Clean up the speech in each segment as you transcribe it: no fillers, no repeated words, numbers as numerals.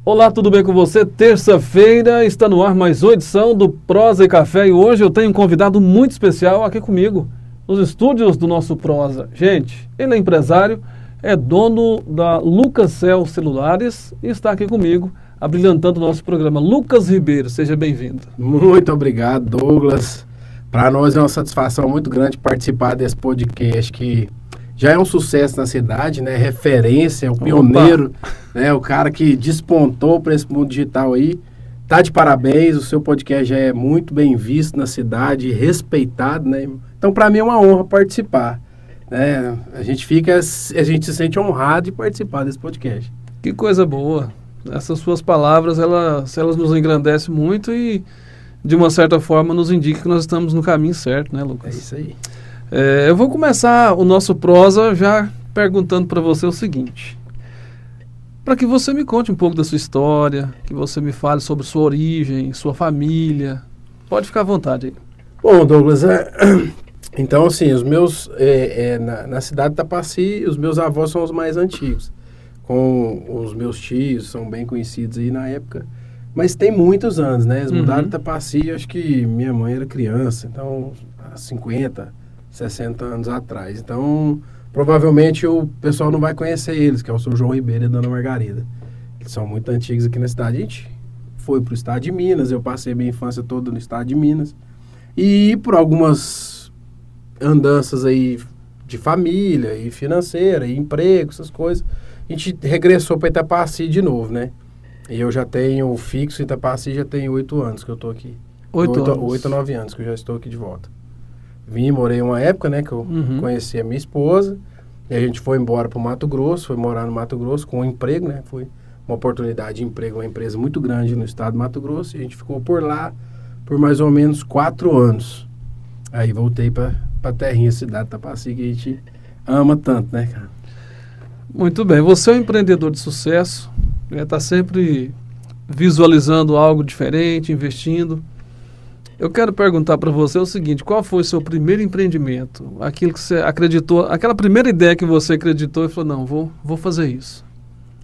Olá, tudo bem com você? Terça-feira está no ar mais uma edição do Prosa e Café e hoje eu tenho um convidado muito especial aqui comigo, nos estúdios do nosso Prosa. Gente, ele é empresário, é dono da Lucascel Celulares e está aqui comigo, abrilhantando o nosso programa. Lucas Ribeiro, seja bem-vindo. Muito obrigado, Douglas. Para nós é uma satisfação muito grande participar desse podcast que já é um sucesso na cidade, né? Referência, o pioneiro, né? O cara que despontou para esse mundo digital aí. Tá de parabéns, o seu podcast já é muito bem visto na cidade, respeitado, né? Então, para mim é uma honra participar, né? A gente se sente honrado de participar desse podcast. Que coisa boa. Essas suas palavras, elas nos engrandecem muito e, de uma certa forma, nos indicam que nós estamos no caminho certo, né, Lucas? É isso aí. Eu vou começar o nosso prosa já perguntando para você o seguinte. Para que você me conte um pouco da sua história, que você me fale sobre sua origem, sua família. Pode ficar à vontade aí. Bom, Douglas, então assim, os meus, na cidade de Tapaci, os meus avós são os mais antigos. Com os meus tios, são bem conhecidos aí na época. Mas tem muitos anos, né? Eles mudaram de Tapaci, acho que minha mãe era criança, então há 50, 60 anos atrás. Então, provavelmente o pessoal não vai conhecer eles, que é o seu João Ribeiro e a Dona Margarida. Eles são muito antigos aqui na cidade. A gente foi para o estado de Minas, eu passei minha infância toda no estado de Minas. E por algumas andanças aí de família e financeira, e emprego, essas coisas, a gente regressou para Itapaci de novo, né? E eu já tenho fixo em Itapaci, já tenho 8 anos que eu estou aqui. 8 a 9 anos que eu já estou aqui de volta. Vim, morei uma época, né, que eu conheci a minha esposa, e a gente foi embora para o Mato Grosso, foi morar no Mato Grosso com um emprego, né, foi uma oportunidade de emprego, uma empresa muito grande no estado do Mato Grosso, e a gente ficou por lá por mais ou menos 4 anos. Aí voltei para a terrinha, cidade de Tapaci, que a gente ama tanto, né, cara? Muito bem, você é um empreendedor de sucesso, está sempre visualizando algo diferente, investindo. Eu quero perguntar para você o seguinte, qual foi o seu primeiro empreendimento? Aquilo que você acreditou, aquela primeira ideia que você acreditou e falou, não, vou fazer isso.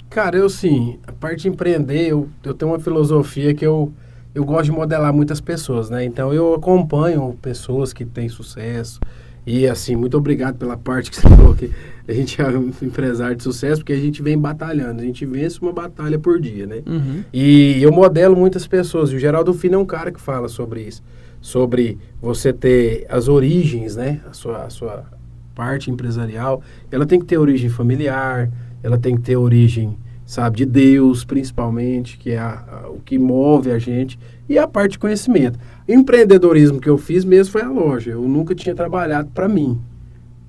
Cara, a parte de empreender, eu tenho uma filosofia que eu gosto de modelar muitas pessoas, né? Então, eu acompanho pessoas que têm sucesso e, assim, muito obrigado pela parte que você falou que a gente é um empresário de sucesso, porque a gente vem batalhando, a gente vence uma batalha por dia, né? E eu modelo muitas pessoas, e o Geraldo Filho é um cara que fala sobre isso, sobre você ter as origens, né? A sua parte empresarial, ela tem que ter origem familiar, ela tem que ter origem, sabe, de Deus, principalmente, que é o que move a gente, e a parte de conhecimento. O empreendedorismo que eu fiz mesmo foi a loja. Eu nunca tinha trabalhado para mim.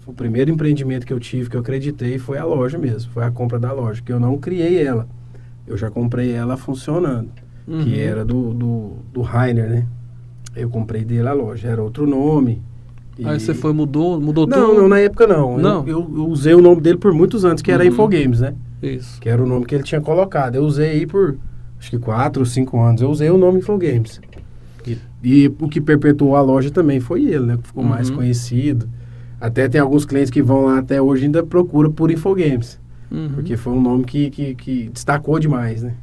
O primeiro empreendimento que eu tive, que eu acreditei, foi a loja mesmo. Foi a compra da loja, que eu não criei ela. Eu já comprei ela funcionando, que era do Rainer, né? Eu comprei dele a loja, era outro nome. Aí você mudou tudo? Não, na época não. Eu usei o nome dele por muitos anos, que era Infogames, né? Isso. Que era o nome que ele tinha colocado. Eu usei aí por, acho que 4 ou 5 anos. Eu usei o nome Infogames. E o que perpetuou a loja também foi ele, né? Que ficou mais conhecido. Até tem alguns clientes que vão lá até hoje e ainda procuram por Infogames. Porque foi um nome que destacou demais, né?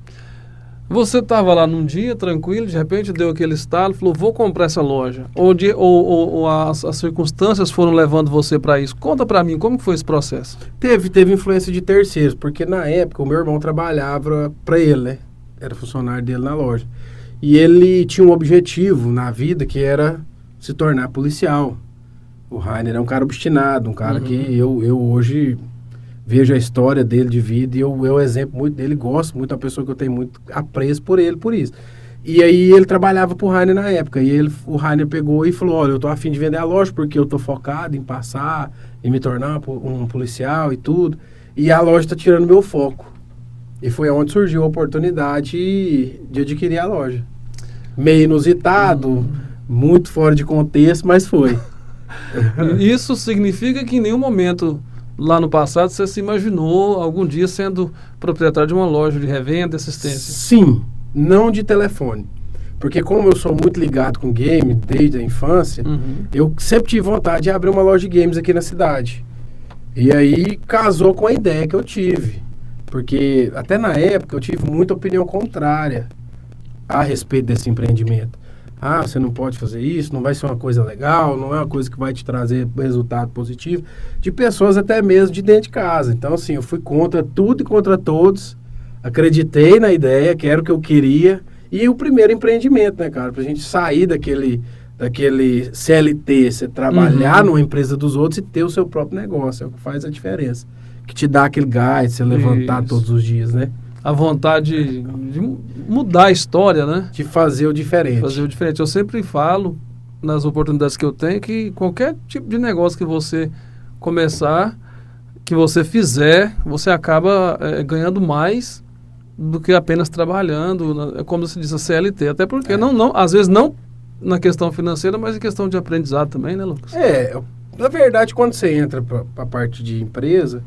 Você estava lá num dia, tranquilo, de repente deu aquele estalo, falou, vou comprar essa loja. Ou as circunstâncias foram levando você para isso. Conta para mim, como foi esse processo? Teve influência de terceiros, porque na época o meu irmão trabalhava para ele, né? Era funcionário dele na loja. E ele tinha um objetivo na vida que era se tornar policial. O Rainer é um cara obstinado, um cara que eu hoje vejo a história dele de vida e eu exemplo muito dele, gosto muito, é uma pessoa que eu tenho muito apreço por ele, por isso. E aí ele trabalhava pro Rainer na época, e o Rainer pegou e falou, olha, eu tô a fim de vender a loja porque eu tô focado em passar, em me tornar um policial e tudo, e a loja tá tirando meu foco. E foi onde surgiu a oportunidade de adquirir a loja. Meio inusitado, muito fora de contexto, mas foi. Isso significa que em nenhum momento lá no passado você se imaginou algum dia sendo proprietário de uma loja de revenda e assistência? Sim, não de telefone. Porque como eu sou muito ligado com game desde a infância, eu sempre tive vontade de abrir uma loja de games aqui na cidade. E aí casou com a ideia que eu tive. Porque até na época eu tive muita opinião contrária a respeito desse empreendimento. Ah, você não pode fazer isso, não vai ser uma coisa legal, não é uma coisa que vai te trazer resultado positivo, de pessoas até mesmo de dentro de casa. Então, assim, eu fui contra tudo e contra todos, acreditei na ideia, que era o que eu queria, e o primeiro empreendimento, né, cara, pra gente sair daquele CLT, você trabalhar numa empresa dos outros e ter o seu próprio negócio, é o que faz a diferença, que te dá aquele gás, você levantar todos os dias, né? A vontade de mudar a história, né? De fazer o diferente. Fazer o diferente. Eu sempre falo, nas oportunidades que eu tenho, que qualquer tipo de negócio que você começar, que você fizer, você acaba ganhando mais do que apenas trabalhando, como se diz, a CLT. Até porque, às vezes não na questão financeira, mas em questão de aprendizado também, né, Lucas? Na verdade, quando você entra para a parte de empresa,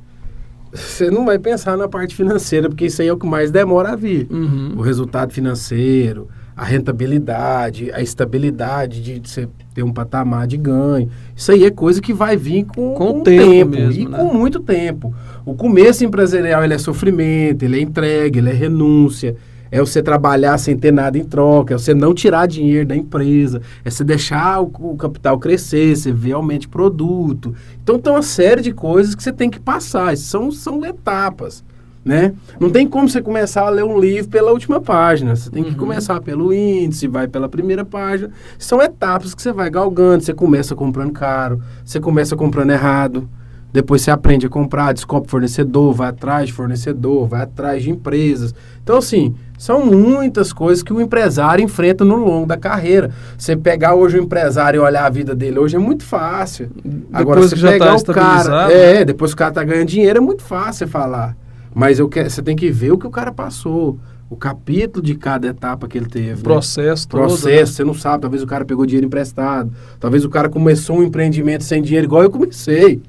você não vai pensar na parte financeira, porque isso aí é o que mais demora a vir. O resultado financeiro, a rentabilidade, a estabilidade de você ter um patamar de ganho. Isso aí é coisa que vai vir com o tempo mesmo, e com muito tempo. O começo empresarial, ele é sofrimento, ele é entrega, ele é renúncia. É você trabalhar sem ter nada em troca, é você não tirar dinheiro da empresa, é você deixar o capital crescer, você ver aumento de produto. Então tem uma série de coisas que você tem que passar, são etapas, né? Não tem como você começar a ler um livro pela última página, você tem que começar pelo índice, vai pela primeira página. São etapas que você vai galgando, você começa comprando caro, você começa comprando errado. Depois você aprende a comprar, descobre fornecedor, vai atrás de fornecedor, vai atrás de empresas. Então, assim, são muitas coisas que o empresário enfrenta no longo da carreira. Você pegar hoje o empresário e olhar a vida dele hoje é muito fácil. Agora, você pegar o cara... depois que o cara tá ganhando dinheiro é muito fácil você falar. Mas você tem que ver o que o cara passou. O capítulo de cada etapa que ele teve. O processo todo. Você não sabe. Talvez o cara pegou dinheiro emprestado. Talvez o cara começou um empreendimento sem dinheiro, igual eu comecei.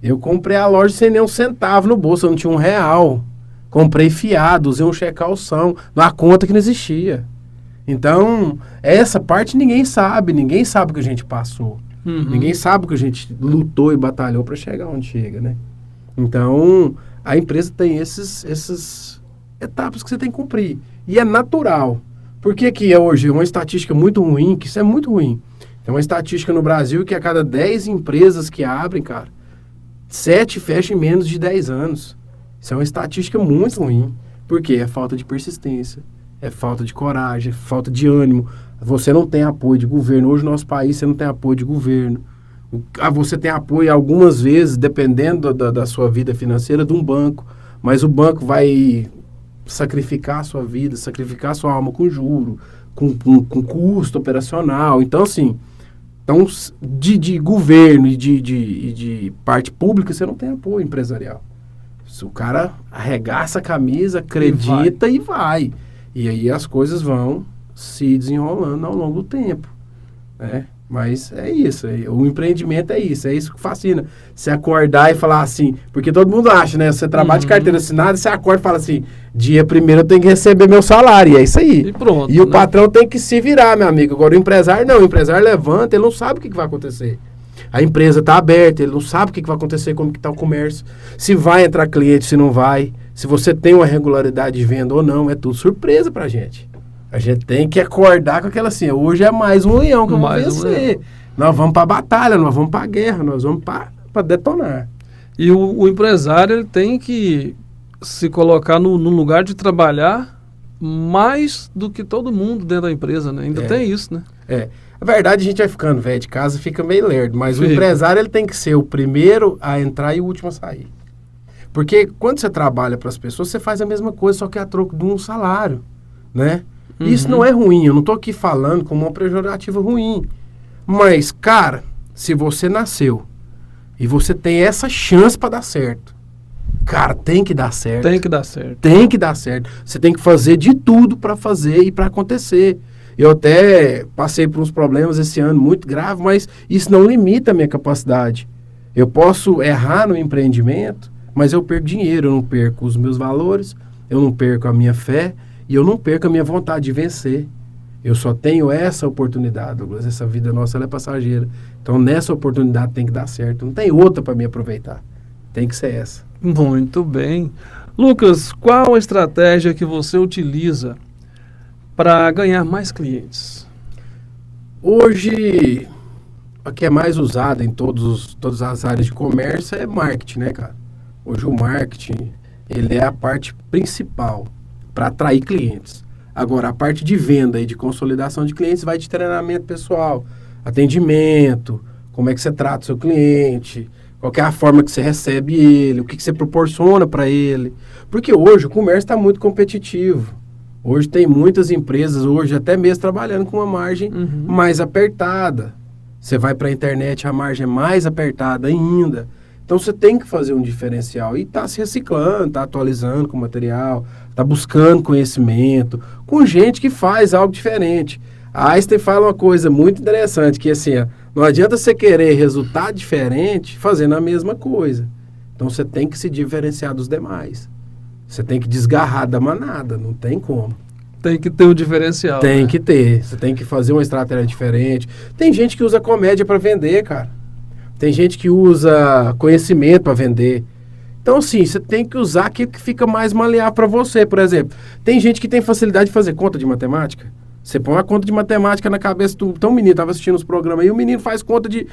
Eu comprei a loja sem nem um centavo no bolso, eu não tinha R$1. Comprei fiado, usei um cheque-calção, numa conta que não existia. Então, essa parte ninguém sabe o que a gente passou. Ninguém sabe o que a gente lutou e batalhou para chegar onde chega, né? Então, a empresa tem essas etapas que você tem que cumprir. E é natural. Por que que hoje é uma estatística muito ruim, que isso é muito ruim. Tem uma estatística no Brasil que a cada 10 empresas que abrem, cara, 7 fecham em menos de 10 anos. Isso é uma estatística muito ruim. Por quê? É falta de persistência, é falta de coragem, é falta de ânimo. Você não tem apoio de governo. Hoje no nosso país você não tem apoio de governo. Você tem apoio algumas vezes, dependendo da sua vida financeira, de um banco. Mas o banco vai sacrificar a sua vida, sacrificar a sua alma com juro, com custo operacional. Então, assim... Então, de governo e de parte pública, você não tem apoio empresarial. O cara arregaça a camisa, acredita e vai. E aí as coisas vão se desenrolando ao longo do tempo, né? Mas é isso, o empreendimento é isso que fascina. Você acordar e falar assim, porque todo mundo acha, né? Você trabalha de carteira assinada, você acorda e fala assim, dia 1º eu tenho que receber meu salário, e é isso aí. E pronto. E o patrão tem que se virar, meu amigo. Agora o empresário não, o empresário levanta, ele não sabe o que vai acontecer. A empresa está aberta, ele não sabe o que vai acontecer, como que está o comércio, se vai entrar cliente, se não vai, se você tem uma regularidade de venda ou não, é tudo surpresa pra gente. A gente tem que acordar com aquela assim, hoje é mais um leão que eu vou vencer. Nós vamos para a batalha, nós vamos para a guerra, nós vamos para detonar. E o empresário ele tem que se colocar no lugar de trabalhar mais do que todo mundo dentro da empresa, né? Ainda tem isso, né? Na verdade, a gente vai ficando velho de casa, fica meio lerdo, mas o empresário ele tem que ser o primeiro a entrar e o último a sair. Porque quando você trabalha para as pessoas, você faz a mesma coisa, só que a troco de um salário, né? Isso não é ruim, eu não estou aqui falando como uma pejorativa ruim. Mas, cara, se você nasceu e você tem essa chance para dar certo, cara, tem que dar certo. Tem que dar certo. Tem que dar certo. Você tem que fazer de tudo para fazer e para acontecer. Eu até passei por uns problemas esse ano muito graves, mas isso não limita a minha capacidade. Eu posso errar no empreendimento, mas eu perco dinheiro, eu não perco os meus valores, eu não perco a minha fé, e eu não perco a minha vontade de vencer. Eu só tenho essa oportunidade, Douglas. Essa vida nossa ela é passageira. Então, nessa oportunidade tem que dar certo. Não tem outra para me aproveitar. Tem que ser essa. Muito bem. Lucas, qual a estratégia que você utiliza para ganhar mais clientes? Hoje, a que é mais usada em todas as áreas de comércio é marketing, né, cara? Hoje o marketing, ele é a parte principal para atrair clientes. Agora, a parte de venda e de consolidação de clientes vai de treinamento pessoal, atendimento, como é que você trata o seu cliente, qual que é a forma que você recebe ele, o que você proporciona para ele. Porque hoje o comércio está muito competitivo. Hoje tem muitas empresas, hoje até mesmo trabalhando com uma margem mais apertada. Você vai para a internet, a margem é mais apertada ainda. Então você tem que fazer um diferencial e tá se reciclando, tá atualizando com material, tá buscando conhecimento, com gente que faz algo diferente. A Einstein fala uma coisa muito interessante, que assim, ó, não adianta você querer resultado diferente fazendo a mesma coisa. Então você tem que se diferenciar dos demais. Você tem que desgarrar da manada, não tem como. Tem que ter um diferencial. Tem que ter. Você tem que fazer uma estratégia diferente. Tem gente que usa comédia para vender, cara. Tem gente que usa conhecimento para vender. Então, assim, você tem que usar aquilo que fica mais maleável para você. Por exemplo, tem gente que tem facilidade de fazer conta de matemática. Você põe uma conta de matemática na cabeça do... Então, o menino estava assistindo os programas aí, o menino faz conta de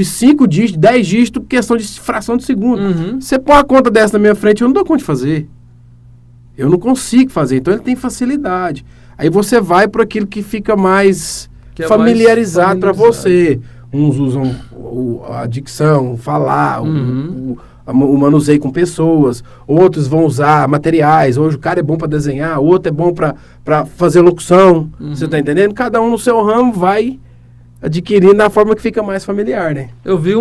5 dígitos, 10 dígitos, questão de fração de segundo. Você põe uma conta dessa na minha frente, eu não dou conta de fazer. Eu não consigo fazer. Então, ele tem facilidade. Aí você vai para aquilo que fica mais familiarizado para você. Uns usam a dicção, falar, o manuseio com pessoas. Outros vão usar materiais. Hoje o cara é bom para desenhar, outro é bom para fazer locução. Você está entendendo? Cada um no seu ramo vai adquirindo da forma que fica mais familiar, né? Eu vi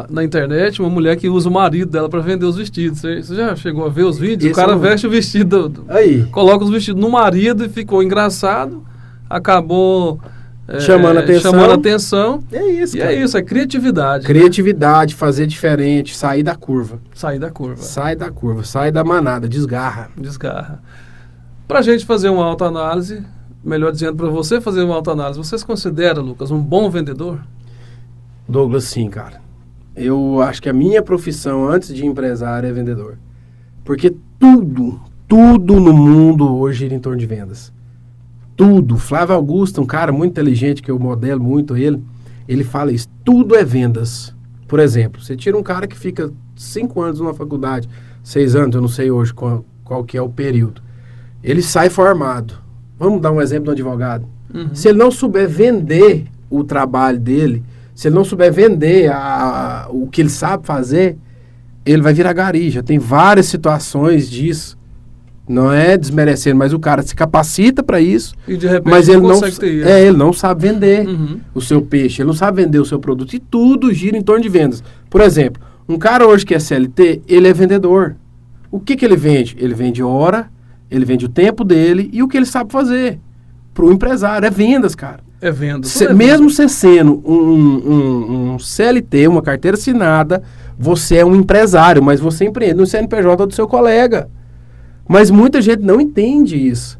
na internet uma mulher que usa o marido dela para vender os vestidos. Você já chegou a ver os vídeos? O cara veste o vestido, coloca os vestidos no marido e ficou engraçado. Acabou... chamando atenção. É isso, cara. É isso, é criatividade. Criatividade, né? Fazer diferente, sair da curva. Sair da curva. Sai da manada, desgarra. Pra gente fazer uma autoanálise, melhor dizendo, para você fazer uma autoanálise, você se considera, Lucas, um bom vendedor? Douglas, sim, cara. Eu acho que a minha profissão antes de empresário é vendedor. Porque tudo no mundo hoje gira em torno de vendas. Tudo. Flávio Augusto, um cara muito inteligente, que eu modelo muito ele fala isso. Tudo é vendas. Por exemplo, você tira um cara que fica 5 anos numa faculdade, 6 anos, eu não sei hoje qual que é o período. Ele sai formado. Vamos dar um exemplo do advogado. Se ele não souber vender o trabalho dele, se ele não souber vender o que ele sabe fazer, ele vai virar gari. Já tem várias situações disso. Não é desmerecendo, mas o cara se capacita para isso, e de repente mas ele ele não sabe vender o seu peixe, ele não sabe vender o seu produto, e tudo gira em torno de vendas. Por exemplo, um cara hoje que é CLT, ele é vendedor. O que ele vende? Ele vende hora, ele vende o tempo dele e o que ele sabe fazer. Para o empresário, é vendas, cara. É vendas. Mesmo você sendo um CLT, uma carteira assinada, você é um empresário, mas você empreende no CNPJ do seu colega. Mas muita gente não entende isso.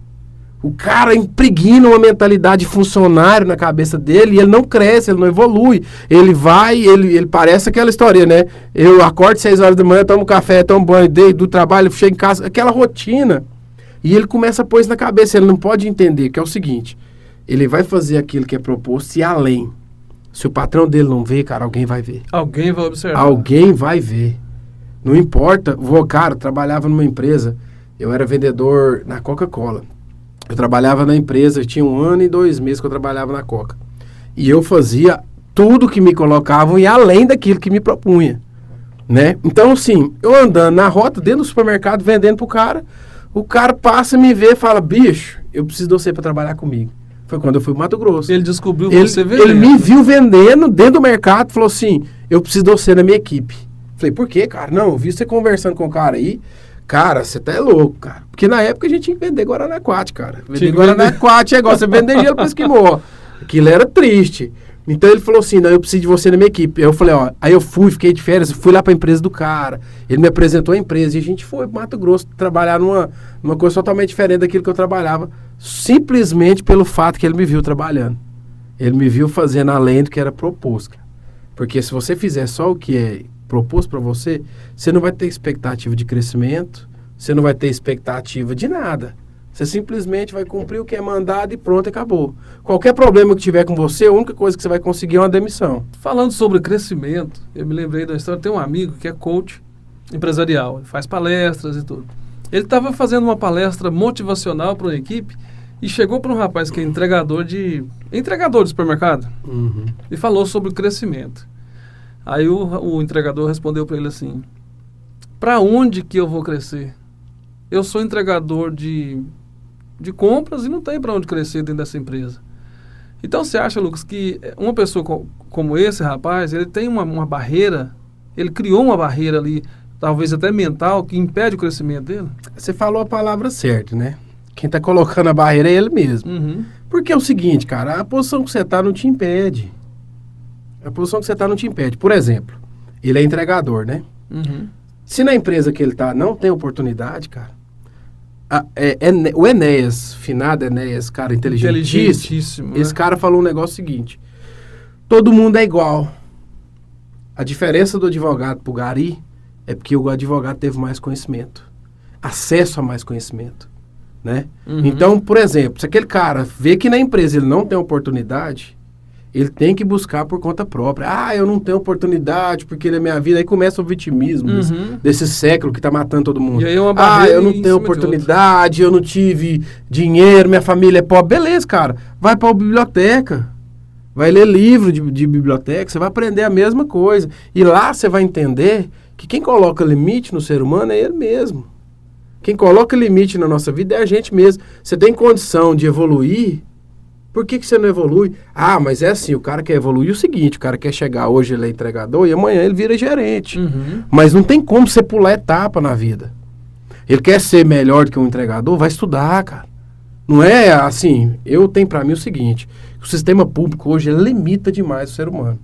O cara impregna uma mentalidade de funcionário na cabeça dele e ele não cresce, ele não evolui. Ele parece aquela história, né? Eu acordo 6 horas da manhã, tomo café, tomo banho, do trabalho, chego em casa, aquela rotina. E ele começa a pôr isso na cabeça, ele não pode entender, que é o seguinte, ele vai fazer aquilo que é proposto e além. Se o patrão dele não vê, cara, alguém vai ver. Alguém vai observar. Alguém vai ver. Não importa, cara, eu trabalhava numa empresa... Eu era vendedor na Coca-Cola. Eu trabalhava na empresa, tinha 1 ano e 2 meses que eu trabalhava na Coca. E eu fazia tudo que me colocavam e além daquilo que me propunha, né? Então, assim, eu andando na rota, dentro do supermercado, vendendo pro cara, o cara passa, me vê e fala, bicho, eu preciso de você para trabalhar comigo. Foi quando eu fui pro Mato Grosso. Ele descobriu você vendendo. Ele me viu vendendo dentro do mercado, falou assim, eu preciso de você na minha equipe. Falei, por quê, cara? Não, eu vi você conversando com o cara aí. Cara, você tá louco, cara. Porque na época a gente tinha que vender Guaraná-Quat, cara. Vender Guaraná-Quat é igual você vender gelo pro esquimó. Aquilo era triste. Então ele falou assim, não, eu preciso de você na minha equipe. Aí eu falei, ó, aí eu fiquei de férias, fui lá pra empresa do cara. Ele me apresentou a empresa e a gente foi pro Mato Grosso trabalhar numa coisa totalmente diferente daquilo que eu trabalhava. Simplesmente pelo fato que ele me viu trabalhando. Ele me viu fazendo além do que era proposto, cara. Porque se você fizer só o que é proposto para você, você não vai ter expectativa de crescimento, você não vai ter expectativa de nada. Você simplesmente vai cumprir o que é mandado e pronto, acabou. Qualquer problema que tiver com você, a única coisa que você vai conseguir é uma demissão. Falando sobre crescimento, eu me lembrei da história, tem um amigo que é coach empresarial, ele faz palestras e tudo. Ele estava fazendo uma palestra motivacional para uma equipe e chegou para um rapaz que é entregador de supermercado e falou sobre o crescimento. Aí o entregador respondeu para ele assim: para onde que eu vou crescer? Eu sou entregador de compras e não tem para onde crescer dentro dessa empresa. Então você acha, Lucas, que uma pessoa como esse rapaz, ele tem uma barreira, ele criou uma barreira ali, talvez até mental, que impede o crescimento dele? Você falou a palavra certa, né? Quem tá colocando a barreira é ele mesmo. Porque é o seguinte, cara, a posição que você tá não te impede. A posição que você tá não te impede. Por exemplo, ele é entregador, né? Se na empresa que ele tá não tem oportunidade, cara, o Enéas, finado Enéas, cara inteligentíssimo, esse cara falou um negócio seguinte: todo mundo é igual. A diferença do advogado pro gari é porque o advogado teve mais conhecimento, acesso a mais conhecimento, né? Então, por exemplo, se aquele cara vê que na empresa ele não tem oportunidade, ele tem que buscar por conta própria. Ah, eu não tenho oportunidade porque na minha vida... Aí começa o vitimismo desse século que tá matando todo mundo. E aí é uma barreira, eu não tenho oportunidade, eu não tive dinheiro, minha família é pobre. Beleza, cara. Vai pra biblioteca. Vai ler livro de biblioteca. Você vai aprender a mesma coisa. E lá você vai entender que quem coloca limite no ser humano é ele mesmo. Quem coloca limite na nossa vida é a gente mesmo. Você tem condição de evoluir... Por que você não evolui? Ah, mas é assim, o cara quer evoluir o seguinte, o cara quer chegar hoje, ele é entregador, e amanhã ele vira gerente. Mas não tem como você pular etapa na vida. Ele quer ser melhor do que um entregador, vai estudar, cara. Não é assim, eu tenho pra mim o seguinte, o sistema público hoje limita demais o ser humano.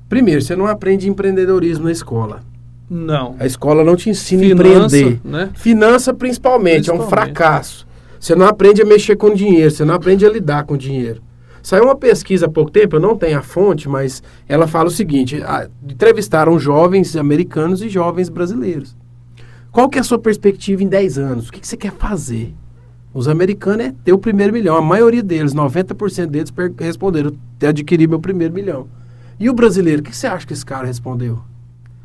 Primeiro, você não aprende empreendedorismo na escola. Não. A escola não te ensina a empreender. Né? Finança principalmente, é um fracasso. Você não aprende a mexer com dinheiro, você não aprende a lidar com dinheiro. Saiu uma pesquisa há pouco tempo, eu não tenho a fonte, mas ela fala o seguinte, entrevistaram jovens americanos e jovens brasileiros. Qual que é a sua perspectiva em 10 anos? O que você quer fazer? Os americanos é ter o primeiro milhão, a maioria deles, 90% deles responderam, adquirir meu primeiro milhão. E o brasileiro, o que você acha que esse cara respondeu?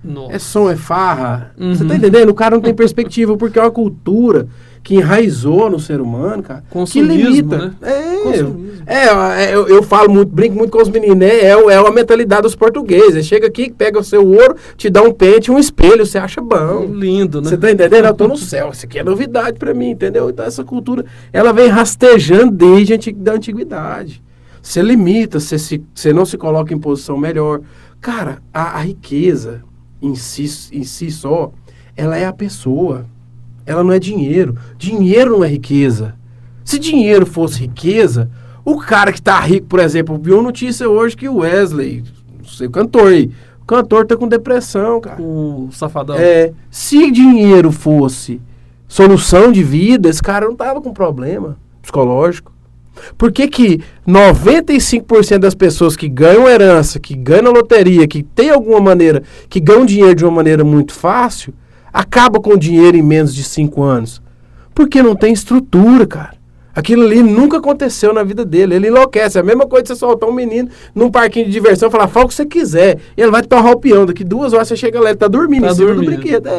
Nossa. É som, é farra. Você tá entendendo? O cara não tem perspectiva, porque é uma cultura que enraizou no ser humano, cara. Consumismo, que limita. Né? Eu falo muito, brinco muito com os meninos, né? É a mentalidade dos portugueses. Chega aqui, pega o seu ouro, te dá um pente, um espelho, você acha bom. Lindo, né? Você tá entendendo? Eu tô no céu, isso aqui é novidade pra mim, entendeu? Então essa cultura, ela vem rastejando desde a antiguidade. Você limita, você não se coloca em posição melhor. Cara, a riqueza em si só, ela é a pessoa. Ela não é dinheiro. Dinheiro não é riqueza. Se dinheiro fosse riqueza, o cara que tá rico, por exemplo, viu notícia hoje que o Wesley, não sei, o cantor tá com depressão, cara. O Safadão. Se dinheiro fosse solução de vida, esse cara não tava com problema psicológico. Por que 95% das pessoas que ganham herança, que ganham loteria, que tem alguma maneira, que ganham dinheiro de uma maneira muito fácil, acaba com dinheiro em menos de 5 anos? Porque não tem estrutura, cara. Aquilo ali nunca aconteceu na vida dele. Ele enlouquece. É a mesma coisa de você soltar um menino num parquinho de diversão e falar, fala o que você quiser. E ele vai te torrar o peão. Daqui 2 horas você chega lá, ele tá dormindo em cima do brinquedo.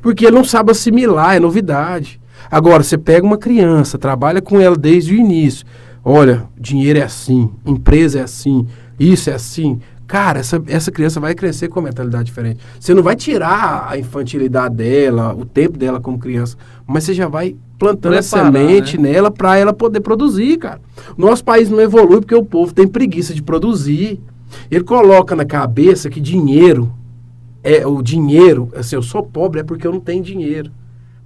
Porque ele não sabe assimilar, é novidade. Agora, você pega uma criança, trabalha com ela desde o início. Olha, dinheiro é assim, empresa é assim, isso é assim. Cara, essa criança vai crescer com uma mentalidade diferente. Você não vai tirar a infantilidade dela, o tempo dela como criança, mas você já vai plantando a semente, né, nela para ela poder produzir, cara. Nosso país não evolui porque o povo tem preguiça de produzir. Ele coloca na cabeça que dinheiro, assim, eu sou pobre é porque eu não tenho dinheiro.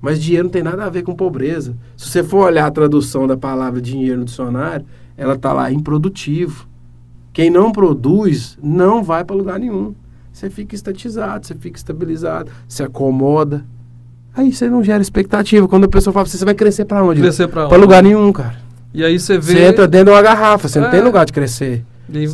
Mas dinheiro não tem nada a ver com pobreza. Se você for olhar a tradução da palavra dinheiro no dicionário, ela tá lá, improdutivo. Quem não produz não vai para lugar nenhum. Você fica estatizado, você fica estabilizado, se acomoda. Aí você não gera expectativa. Quando a pessoa fala, você vai crescer para onde? Crescer para onde? Para lugar nenhum, cara. E aí você vê... Você entra dentro de uma garrafa, você não tem lugar de crescer. E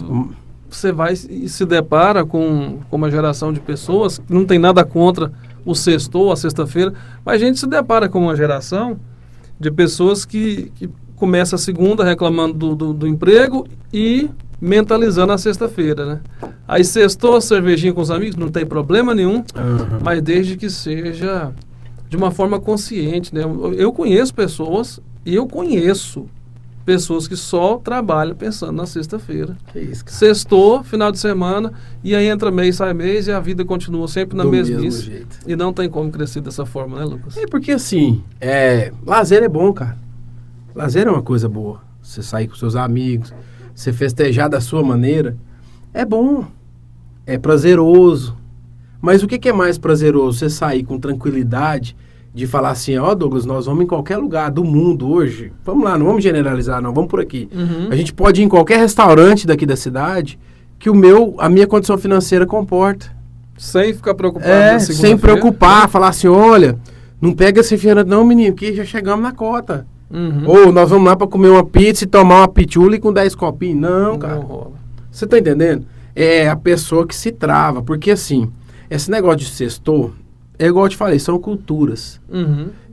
você vai e se depara com uma geração de pessoas que não tem nada contra o sextou, a sexta-feira, mas a gente se depara com uma geração de pessoas que começa a segunda reclamando do emprego e mentalizando a sexta-feira, né? Aí sextou a cervejinha com os amigos, não tem problema nenhum, mas desde que seja de uma forma consciente, né? Eu conheço pessoas que só trabalham pensando na sexta-feira. Que isso, cara. Sextou, final de semana, e aí entra mês, sai mês, e a vida continua sempre na mesmice. Jeito. E não tem como crescer dessa forma, né, Lucas? É porque assim, lazer é bom, cara. Lazer é uma coisa boa. Você sair com seus amigos, você festejar da sua maneira, é bom. É prazeroso. Mas o que é mais prazeroso? Você sair com tranquilidade de falar assim, ó, Douglas, nós vamos em qualquer lugar do mundo hoje. Vamos lá, não vamos generalizar, não, vamos por aqui. A gente pode ir em qualquer restaurante daqui da cidade que a minha condição financeira comporta. Sem ficar preocupado sem preocupar, falar assim, olha, não pega esse refrigerante não, menino, que já chegamos na cota. Ou nós vamos lá para comer uma pizza e tomar uma pitula com 10 copinhos. Não, cara. Não rola. Você tá entendendo? É a pessoa que se trava, porque assim, esse negócio de sextou, é igual eu te falei, são culturas.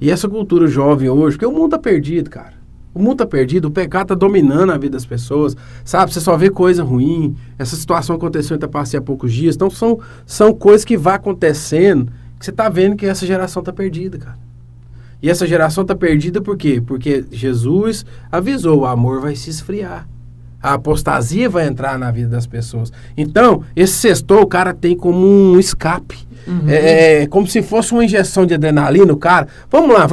E essa cultura jovem hoje, porque o mundo tá perdido, cara. O mundo tá perdido, o pecado tá dominando a vida das pessoas, sabe? Você só vê coisa ruim. Essa situação aconteceu em Itapaci há poucos dias. Então são coisas que vai acontecendo que você tá vendo que essa geração tá perdida, cara. E essa geração tá perdida por quê? Porque Jesus avisou, o amor vai se esfriar. A apostasia vai entrar na vida das pessoas. Então, esse sextou, o cara tem como um escape. É como se fosse uma injeção de adrenalina, o cara. Vamos lá,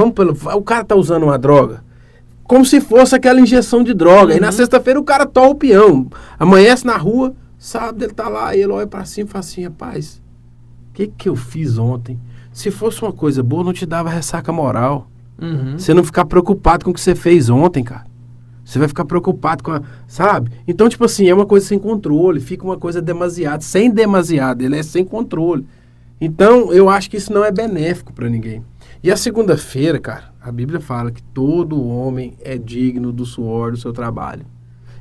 o cara tá usando uma droga. Como se fosse aquela injeção de droga. E na sexta-feira o cara toca o peão. Amanhece na rua, sábado ele tá lá, e ele olha pra cima e fala assim, rapaz, o que eu fiz ontem? Se fosse uma coisa boa, não te dava ressaca moral. Você não ficar preocupado com o que você fez ontem, cara. Você vai ficar preocupado com sabe? Então, tipo assim, é uma coisa sem controle, fica uma coisa demasiada, sem demasiado, ele é sem controle. Então, eu acho que isso não é benéfico para ninguém. E a segunda-feira, cara, a Bíblia fala que todo homem é digno do suor do seu trabalho.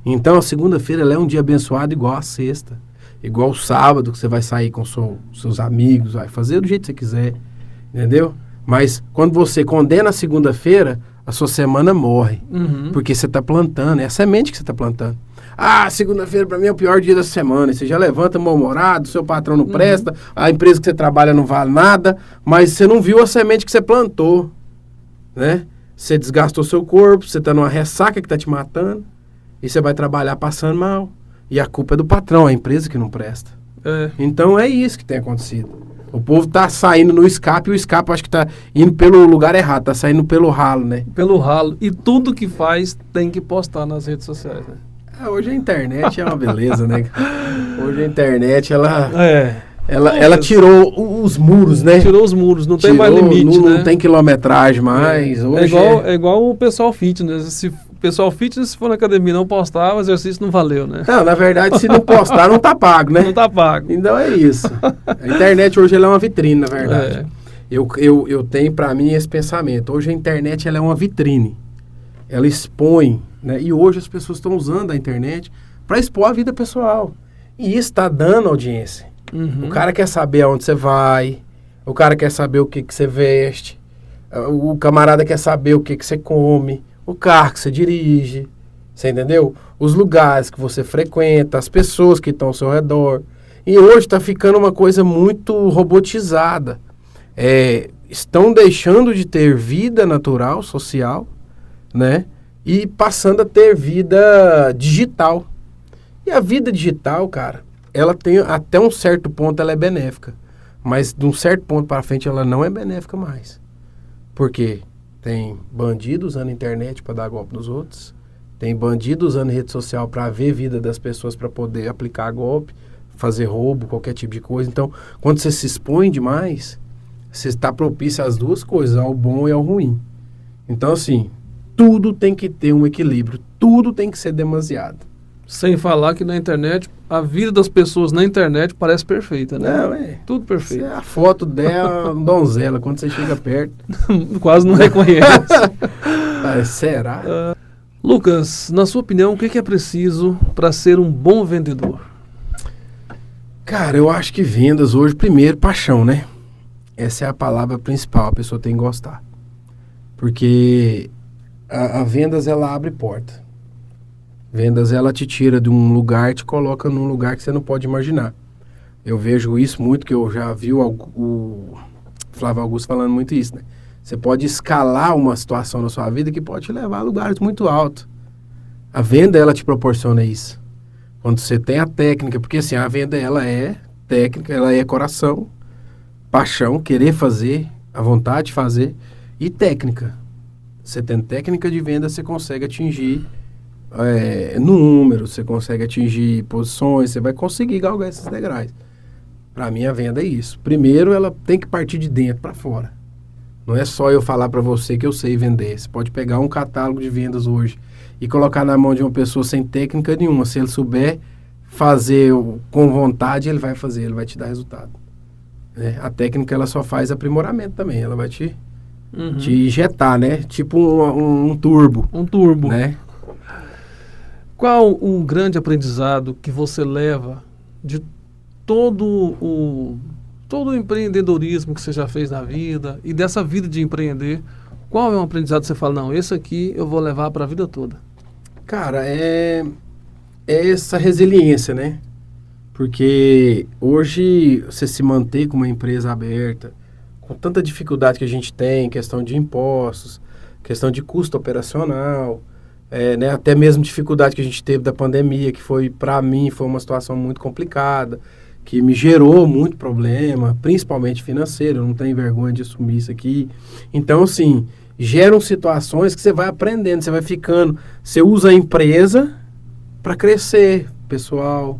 Então, a segunda-feira ela é um dia abençoado igual a sexta. Igual o sábado, que você vai sair com seus amigos, vai fazer do jeito que você quiser, entendeu? Mas quando você condena a segunda-feira, a sua semana morre. Porque você está plantando, é a semente que você está plantando. Ah, segunda-feira para mim é o pior dia da semana. Você já levanta mal-humorado, seu patrão não presta, a empresa que você trabalha não vale nada, mas você não viu a semente que você plantou, né? Você desgastou seu corpo, você está numa ressaca que está te matando, e você vai trabalhar passando mal. E a culpa é do patrão, a empresa que não presta. Então é isso que tem acontecido. O povo tá saindo no escape, e o escape acho que tá indo pelo lugar errado, tá saindo pelo ralo, né? Pelo ralo. E tudo que faz tem que postar nas redes sociais, né? Hoje a internet é uma beleza, né? Hoje a internet, ela tirou os muros, né? Tirou os muros, não tem mais limite, né? Não tem quilometragem mais. Hoje é igual o pessoal fitness. Se o pessoal fitness, se for na academia e não postar, o exercício não valeu, né? Não, na verdade, se não postar, não tá pago, né? Não tá pago. Então é isso. A internet hoje ela é uma vitrine, na verdade. Eu tenho pra mim esse pensamento. Hoje a internet ela é uma vitrine. Ela expõe, né? E hoje as pessoas estão usando a internet para expor a vida pessoal. E isso está dando audiência. O cara quer saber aonde você vai, o cara quer saber o que você veste, o camarada quer saber o que você come, o carro que você dirige, você entendeu? Os lugares que você frequenta, as pessoas que estão ao seu redor. E hoje está ficando uma coisa muito robotizada. Estão deixando de ter vida natural, social, né? E passando a ter vida digital. E a vida digital, cara, ela tem, até um certo ponto, ela é benéfica. Mas de um certo ponto para frente, ela não é benéfica mais. Por quê? Tem bandido usando a internet para dar golpe nos outros. Tem bandido usando rede social para ver a vida das pessoas para poder aplicar golpe, fazer roubo, qualquer tipo de coisa. Então, quando você se expõe demais, você está propício às duas coisas, ao bom e ao ruim. Então, assim, tudo tem que ter um equilíbrio. Tudo tem que ser demasiado. Sem falar que na internet, a vida das pessoas na internet parece perfeita, né? Não, tudo perfeito. A foto dela, donzela, quando você chega perto. Quase não reconhece. Será? Lucas, na sua opinião, o que é preciso para ser um bom vendedor? Cara, eu acho que vendas hoje, primeiro, paixão, né? essa é a palavra principal, a pessoa tem que gostar. Porque a vendas, ela abre porta. Vendas, ela te tira de um lugar e te coloca num lugar que você não pode imaginar. Eu vejo isso muito, que eu já vi o Flávio Augusto falando muito isso, né? Você pode escalar uma situação na sua vida que pode te levar a lugares muito altos. A venda, ela te proporciona isso. Quando você tem a técnica, porque assim, a venda, ela é técnica, ela é coração, paixão, querer fazer, a vontade de fazer, e técnica. Você tendo técnica de venda, você consegue atingir números, você consegue atingir posições, você vai conseguir galgar esses degraus. Para mim, a venda é isso. Primeiro, ela tem que partir de dentro para fora. Não é só eu falar para você que eu sei vender. Você pode pegar um catálogo de vendas hoje e colocar na mão de uma pessoa sem técnica nenhuma. Se ele souber fazer com vontade, ele vai fazer, ele vai te dar resultado. A técnica, ela só faz aprimoramento também. Ela vai te injetar, né? Tipo um turbo. Um turbo. Né? Qual um grande aprendizado que você leva de todo o empreendedorismo que você já fez na vida e dessa vida de empreender? Qual é um aprendizado que você fala, não, esse aqui eu vou levar para a vida toda? Cara, é essa resiliência, né? Porque hoje você se manter com uma empresa aberta, com tanta dificuldade que a gente tem, questão de impostos, questão de custo operacional, né? Até mesmo dificuldade que a gente teve da pandemia, que foi, para mim, foi uma situação muito complicada, que me gerou muito problema, principalmente financeiro, eu não tenho vergonha de assumir isso aqui. Então, assim, geram situações que você vai aprendendo, você vai ficando, você usa a empresa para crescer, pessoal,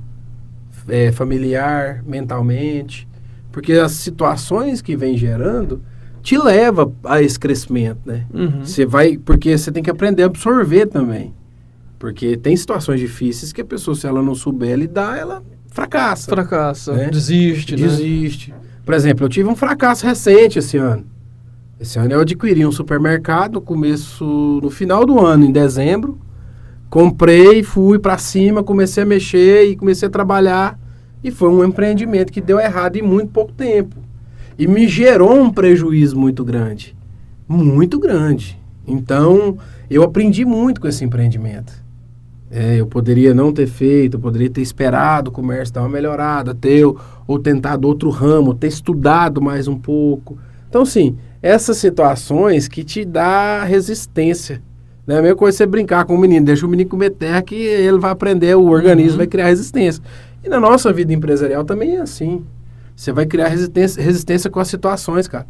familiar, mentalmente, porque as situações que vem gerando te leva a esse crescimento, né? Você vai, porque você tem que aprender a absorver também, porque tem situações difíceis que a pessoa, se ela não souber lidar, ela fracassa, né? Desiste. Por exemplo, eu tive um fracasso recente esse ano. Esse ano eu adquiri um supermercado no final do ano, em dezembro. Comprei, fui para cima, comecei a mexer e comecei a trabalhar. E foi um empreendimento que deu errado em muito pouco tempo. E me gerou um prejuízo muito grande. Muito grande. Então, eu aprendi muito com esse empreendimento. Eu poderia não ter feito, eu poderia ter esperado o comércio dar uma melhorada, ou tentado outro ramo, ter estudado mais um pouco. Então, assim, essas situações que te dá resistência. Não é a mesma coisa você brincar com o menino, deixa o menino comer terra que ele vai aprender, o organismo vai criar resistência. E na nossa vida empresarial também é assim. Você vai criar resistência com as situações, cara.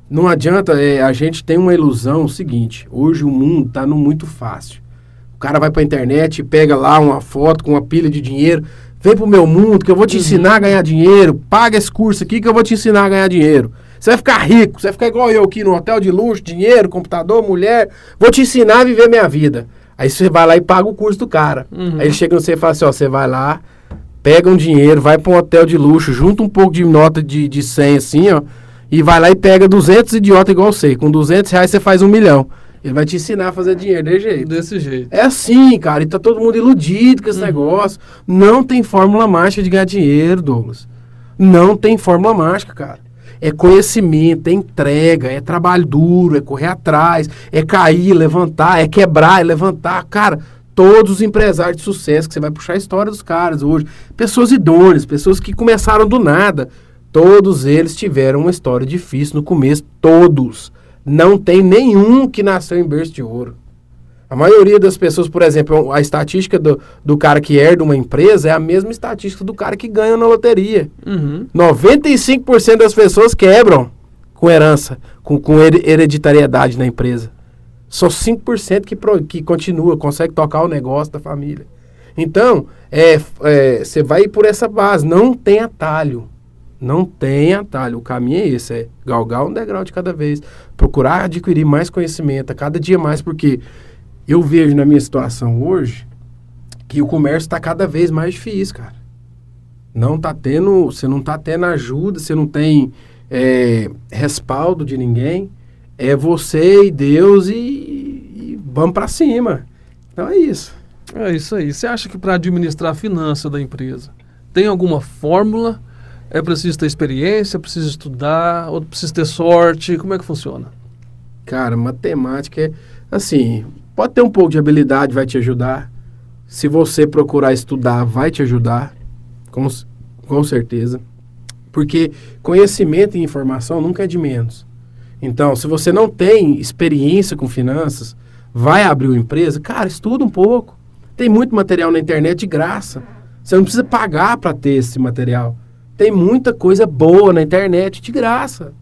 Não adianta, a gente tem uma ilusão, o seguinte, hoje o mundo está no muito fácil. O cara vai pra internet, pega lá uma foto com uma pilha de dinheiro, vem pro meu mundo que eu vou te ensinar a ganhar dinheiro, paga esse curso aqui que eu vou te ensinar a ganhar dinheiro. Você vai ficar rico, você vai ficar igual eu aqui no hotel de luxo, dinheiro, computador, mulher, vou te ensinar a viver minha vida. Aí você vai lá e paga o curso do cara. Aí ele chega no você e fala assim, ó, você vai lá, pega um dinheiro, vai pra um hotel de luxo, junta um pouco de nota de 100 assim, ó, e vai lá e pega 200 idiotas igual você. Com R$200 você faz 1 milhão. Ele vai te ensinar a fazer dinheiro desse jeito. É assim, cara, e tá todo mundo iludido com esse negócio. Não tem fórmula mágica de ganhar dinheiro, Douglas. Não tem fórmula mágica, cara. É conhecimento, é entrega, é trabalho duro, é correr atrás, é cair, levantar, é quebrar, é levantar. Cara, todos os empresários de sucesso, que você vai puxar a história dos caras hoje, pessoas idôneas, pessoas que começaram do nada, todos eles tiveram uma história difícil no começo, todos. Não tem nenhum que nasceu em berço de ouro. A maioria das pessoas, por exemplo, a estatística do cara que herda uma empresa é a mesma estatística do cara que ganha na loteria. 95% das pessoas quebram com herança, com hereditariedade na empresa. Só 5% que continua, consegue tocar o negócio da família. Então, você vai por essa base, não tem atalho. Não tem atalho, o caminho é esse, é galgar um degrau de cada vez, procurar adquirir mais conhecimento a cada dia mais, porque eu vejo na minha situação hoje que o comércio está cada vez mais difícil, cara. Você não está tendo ajuda, você não tem respaldo de ninguém, é você e Deus e vamos para cima. Então é isso. É isso aí. Você acha que para administrar a finança da empresa tem alguma fórmula? É preciso ter experiência, precisa estudar, ou precisa ter sorte? Como é que funciona? Cara, matemática é assim, pode ter um pouco de habilidade, vai te ajudar. Se você procurar estudar, vai te ajudar, com certeza. Porque conhecimento e informação nunca é de menos. Então, se você não tem experiência com finanças, vai abrir uma empresa, cara, estuda um pouco. Tem muito material na internet de graça. Você não precisa pagar para ter esse material. Tem muita coisa boa na internet de graça.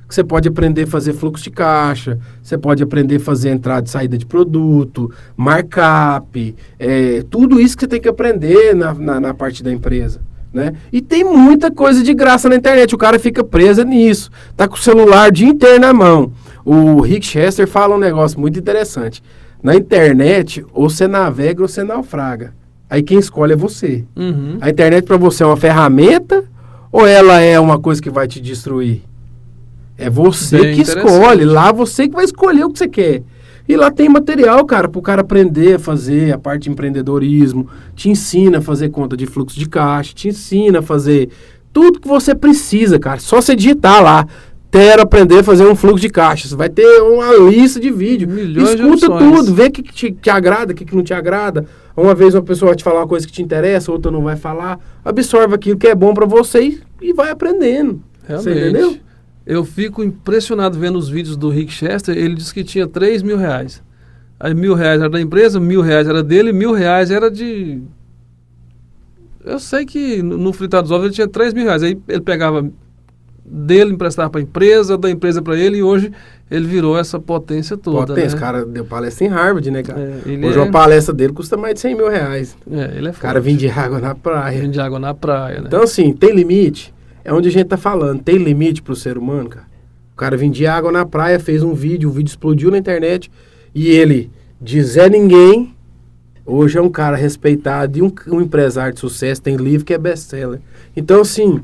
Você pode aprender a fazer fluxo de caixa, você pode aprender a fazer entrada e saída de produto, markup, tudo isso que você tem que aprender na parte da empresa. Né? E tem muita coisa de graça na internet, o cara fica preso nisso, tá com o celular o dia inteiro na mão. O Rick Chester fala um negócio muito interessante. Na internet, ou você navega ou você naufraga. Aí quem escolhe é você. Uhum. A internet para você é uma ferramenta ou ela é uma coisa que vai te destruir? É você Bem que escolhe. Lá você que vai escolher o que você quer. E lá tem material, cara, para o cara aprender a fazer a parte de empreendedorismo. Te ensina a fazer conta de fluxo de caixa. Te ensina a fazer tudo que você precisa, cara. Só você digitar lá. Quero aprender a fazer um fluxo de caixa. Você vai ter uma lista de vídeo. Milhões de Escuta opções. tudo, vê o que te agrada, o que não te agrada. Uma vez uma pessoa vai te falar uma coisa que te interessa, outra não vai falar. Absorve aquilo que é bom para você e vai aprendendo. Realmente. Você entendeu? Eu fico impressionado vendo os vídeos do Rick Chester. Ele disse que tinha 3 mil reais. Aí 1.000 reais era da empresa, 1.000 reais era dele, 1.000 reais era de... Eu sei que no fritar dos ovos ele tinha 3 mil reais. Aí ele pegava dele, emprestava para a empresa, da empresa para ele, e hoje ele virou essa potência toda. Potência, né? O cara deu palestra em Harvard, né, cara? Hoje É uma palestra dele custa mais de 100 mil reais. ele é O cara forte. vende água na praia. Vende água na praia, né? Então, assim, tem limite. É onde a gente tá falando. Tem limite pro ser humano, cara. O cara vendia água na praia, fez um vídeo, o vídeo explodiu na internet, e ele, de Zé Ninguém, hoje é um cara respeitado e um empresário de sucesso, tem livro que é best-seller. Então, assim,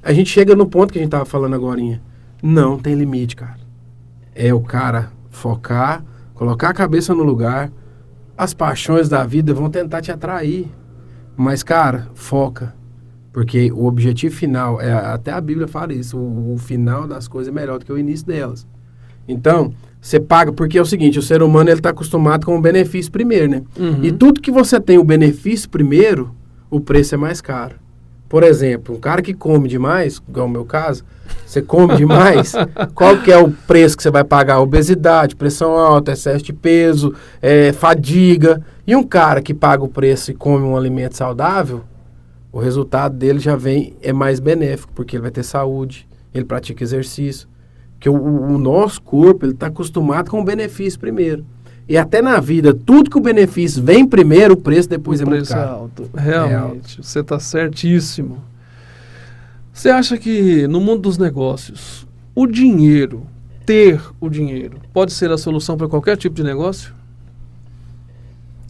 a gente chega no ponto que a gente tava falando agorinha. Não tem limite, cara. É o cara focar, colocar a cabeça no lugar. As paixões da vida vão tentar te atrair. Mas, cara, foca. Porque o objetivo final, até a Bíblia fala isso, o final das coisas é melhor do que o início delas. Então, você paga, porque é o seguinte, o ser humano ele está acostumado com o benefício primeiro, né? Uhum. E tudo que você tem o benefício primeiro, o preço é mais caro. Por exemplo, um cara que come demais, igual o meu caso, você come demais, qual que é o preço que você vai pagar? Obesidade, pressão alta, excesso de peso, fadiga. E um cara que paga o preço e come um alimento saudável, o resultado dele é mais benéfico, porque ele vai ter saúde, ele pratica exercício. Porque o nosso corpo, ele está acostumado com o benefício primeiro. E até na vida, tudo que o benefício vem primeiro, o preço depois é muito caro. Alto. Realmente, você está certíssimo. Você acha que no mundo dos negócios, ter o dinheiro, pode ser a solução para qualquer tipo de negócio?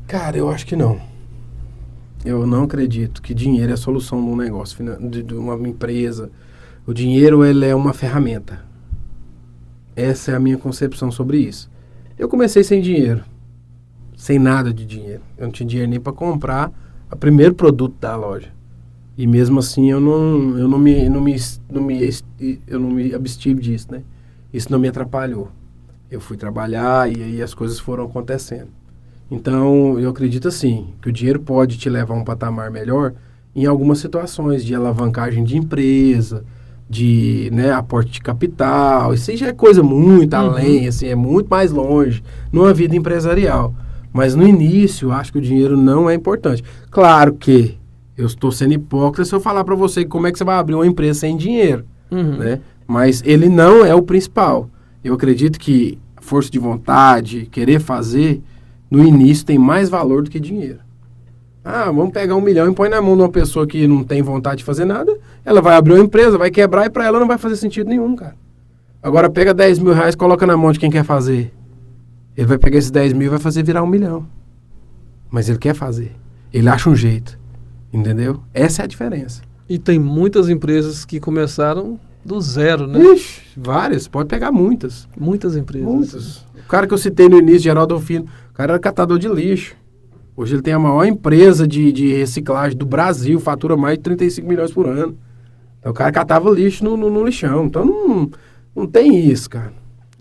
Cara, eu acho que não. Eu não acredito que dinheiro é a solução de um negócio, de uma empresa. O dinheiro, ele é uma ferramenta. Essa é a minha concepção sobre isso. Eu comecei sem dinheiro, sem nada de dinheiro. Eu não tinha dinheiro nem para comprar o primeiro produto da loja. E mesmo assim eu não me abstive disso, né? Isso não me atrapalhou. Eu fui trabalhar e aí as coisas foram acontecendo. Então eu acredito assim, que o dinheiro pode te levar a um patamar melhor em algumas situações de alavancagem de empresa, de aporte de capital. Isso aí já é coisa muito além, assim, é muito mais longe numa vida empresarial. Mas no início, acho que o dinheiro não é importante. Claro que eu estou sendo hipócrita se eu falar para você como é que você vai abrir uma empresa sem dinheiro, né? Mas ele não é o principal. Eu acredito que a força de vontade, querer fazer, no início tem mais valor do que dinheiro. Ah, vamos pegar 1 milhão e põe na mão de uma pessoa que não tem vontade de fazer nada, ela vai abrir uma empresa, vai quebrar e para ela não vai fazer sentido nenhum, cara. Agora pega 10 mil reais, coloca na mão de quem quer fazer. Ele vai pegar esses 10 mil e vai fazer virar 1 milhão. Mas ele quer fazer. Ele acha um jeito. Entendeu? Essa é a diferença. E tem muitas empresas que começaram do zero, né? Ixi, várias. Pode pegar muitas. Muitas empresas. Muitas. O cara que eu citei no início, Geraldo Filho, o cara era catador de lixo. Hoje ele tem a maior empresa de reciclagem do Brasil, fatura mais de 35 milhões por ano. Então o cara catava lixo no lixão. Então não tem isso, cara.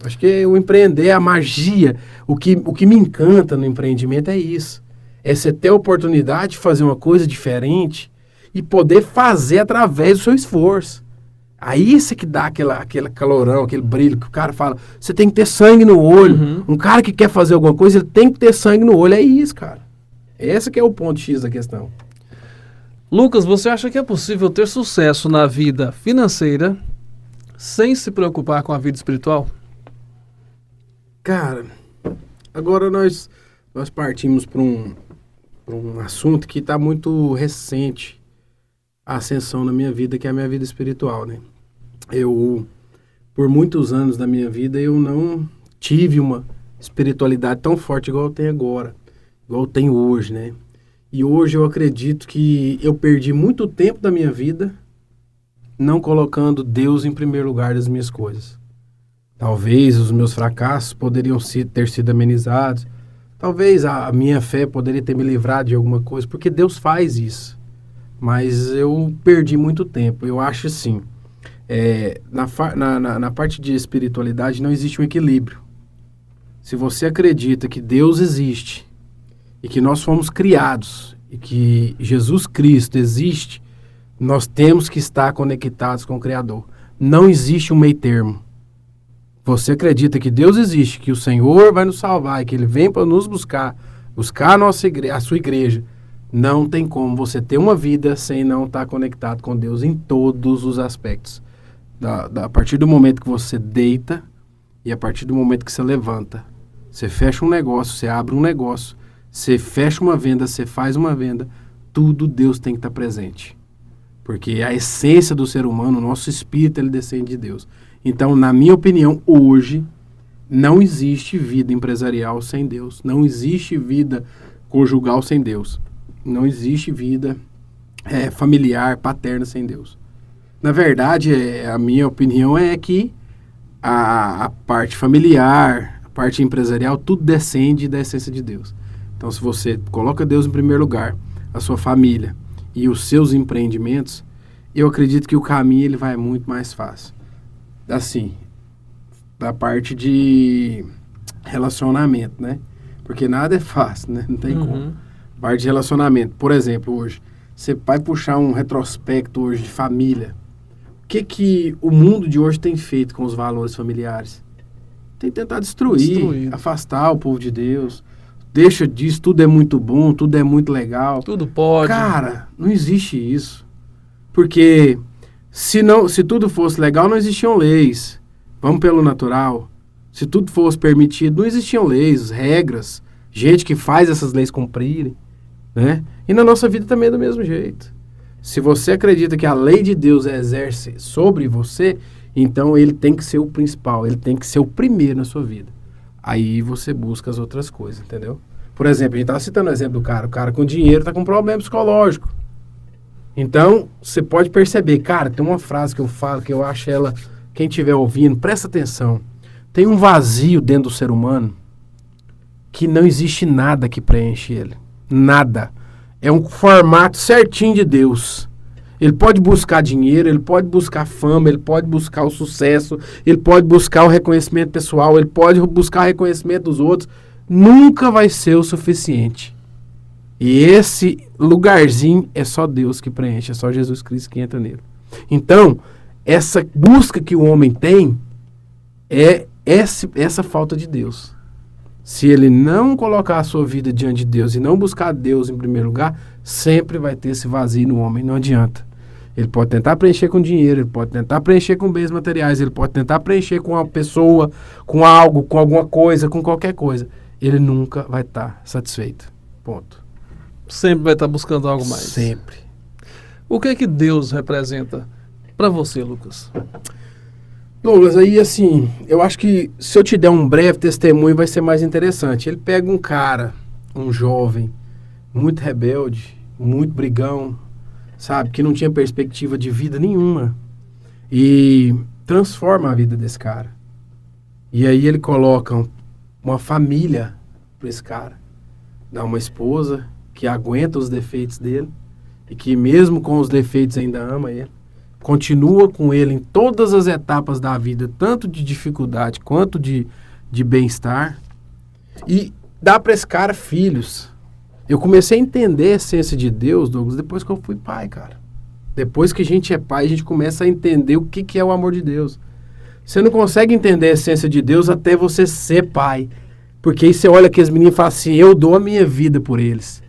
Acho que o empreender, a magia, o que me encanta no empreendimento é isso. É você ter a oportunidade de fazer uma coisa diferente e poder fazer através do seu esforço. Aí isso é que dá aquele calorão, aquele brilho que o cara fala, você tem que ter sangue no olho. Uhum. Um cara que quer fazer alguma coisa, ele tem que ter sangue no olho. É isso, cara. Esse que é o ponto X da questão. Lucas, você acha que é possível ter sucesso na vida financeira sem se preocupar com a vida espiritual? Cara, agora nós partimos para um assunto que está muito recente, a ascensão na minha vida, que é a minha vida espiritual, né? Por muitos anos da minha vida, eu não tive uma espiritualidade tão forte igual eu tenho agora, igual eu tenho hoje, né? E hoje eu acredito que eu perdi muito tempo da minha vida não colocando Deus em primeiro lugar das minhas coisas. Talvez os meus fracassos poderiam ter sido amenizados. Talvez a minha fé poderia ter me livrado de alguma coisa, porque Deus faz isso. Mas eu perdi muito tempo. Eu acho assim, na parte de espiritualidade não existe um equilíbrio. Se você acredita que Deus existe e que nós fomos criados e que Jesus Cristo existe, nós temos que estar conectados com o Criador. Não existe um meio termo. Você acredita que Deus existe, que o Senhor vai nos salvar e que Ele vem para nos buscar a sua igreja. Não tem como você ter uma vida sem não estar conectado com Deus em todos os aspectos. A partir do momento que você deita e a partir do momento que você levanta. Você fecha um negócio, você abre um negócio, você fecha uma venda, você faz uma venda. Tudo Deus tem que estar presente. Porque a essência do ser humano, o nosso espírito, ele descende de Deus. Então, na minha opinião, hoje, não existe vida empresarial sem Deus. Não existe vida conjugal sem Deus. Não existe vida familiar, paterna sem Deus. Na verdade, a minha opinião é que a parte familiar, a parte empresarial, tudo descende da essência de Deus. Então, se você coloca Deus em primeiro lugar, a sua família e os seus empreendimentos, eu acredito que o caminho ele vai muito mais fácil. Assim, da parte de relacionamento, né? Porque nada é fácil, né? Não tem como. Parte de relacionamento. Por exemplo, hoje, você vai puxar um retrospecto hoje de família. O que o mundo de hoje tem feito com os valores familiares? Tem tentado destruir, afastar o povo de Deus. Deixa disso, tudo é muito bom, tudo é muito legal. Tudo pode. Cara, não existe isso. Porque se tudo fosse legal, não existiam leis. Vamos pelo natural. Se tudo fosse permitido, não existiam leis, regras, gente que faz essas leis cumprirem, né? E na nossa vida também é do mesmo jeito. Se você acredita que a lei de Deus exerce sobre você, então ele tem que ser o principal, ele tem que ser o primeiro na sua vida. Aí você busca as outras coisas, entendeu? Por exemplo, a gente estava citando o exemplo do cara. O cara com dinheiro está com um problema psicológico. Então, você pode perceber, cara, tem uma frase que eu falo, que eu acho ela, quem estiver ouvindo, presta atenção. Tem um vazio dentro do ser humano que não existe nada que preenche ele. Nada. É um formato certinho de Deus. Ele pode buscar dinheiro, ele pode buscar fama, ele pode buscar o sucesso, ele pode buscar o reconhecimento pessoal, ele pode buscar o reconhecimento dos outros. Nunca vai ser o suficiente. E esse lugarzinho é só Deus que preenche, é só Jesus Cristo que entra nele. Então, essa busca que o homem tem é essa falta de Deus. Se ele não colocar a sua vida diante de Deus e não buscar Deus em primeiro lugar, sempre vai ter esse vazio no homem, não adianta. Ele pode tentar preencher com dinheiro, ele pode tentar preencher com bens materiais, ele pode tentar preencher com uma pessoa, com algo, com alguma coisa, com qualquer coisa. Ele nunca vai estar satisfeito. Ponto. Sempre vai estar buscando algo mais. Sempre. O que é que Deus representa para você, Lucas? Douglas, aí assim, eu acho que se eu te der um breve testemunho vai ser mais interessante. Ele pega um cara, um jovem, muito rebelde, muito brigão, sabe, que não tinha perspectiva de vida nenhuma, e transforma a vida desse cara. E aí ele coloca uma família para esse cara. Dá uma esposa que aguenta os defeitos dele e que mesmo com os defeitos ainda ama ele. continua com ele em todas as etapas da vida, tanto de dificuldade quanto de bem-estar, e dá para esse cara filhos. Eu comecei a entender a essência de Deus, Douglas, depois que eu fui pai, cara. Depois que a gente é pai, a gente começa a entender o que é o amor de Deus. Você não consegue entender a essência de Deus até você ser pai. Porque aí você olha aqueles meninos e fala assim, eu dou a minha vida por eles.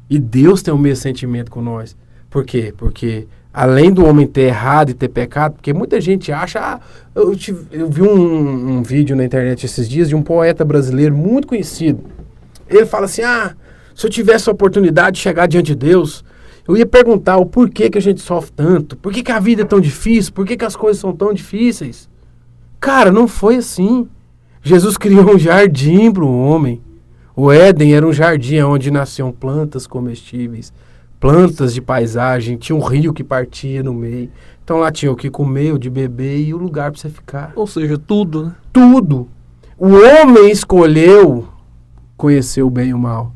E Deus tem o mesmo sentimento com nós. Por quê? Porque além do homem ter errado e ter pecado, porque muita gente acha... eu vi um vídeo na internet esses dias de um poeta brasileiro muito conhecido. Ele fala assim, se eu tivesse a oportunidade de chegar diante de Deus, eu ia perguntar o porquê que a gente sofre tanto, por que a vida é tão difícil, por que as coisas são tão difíceis. Cara, não foi assim. Jesus criou um jardim para o homem. O Éden era um jardim onde nasciam plantas comestíveis, plantas de paisagem, tinha um rio que partia no meio. Então lá tinha o que comer, o de beber e o lugar para você ficar. Ou seja, tudo, né? Tudo. O homem escolheu conhecer o bem e o mal.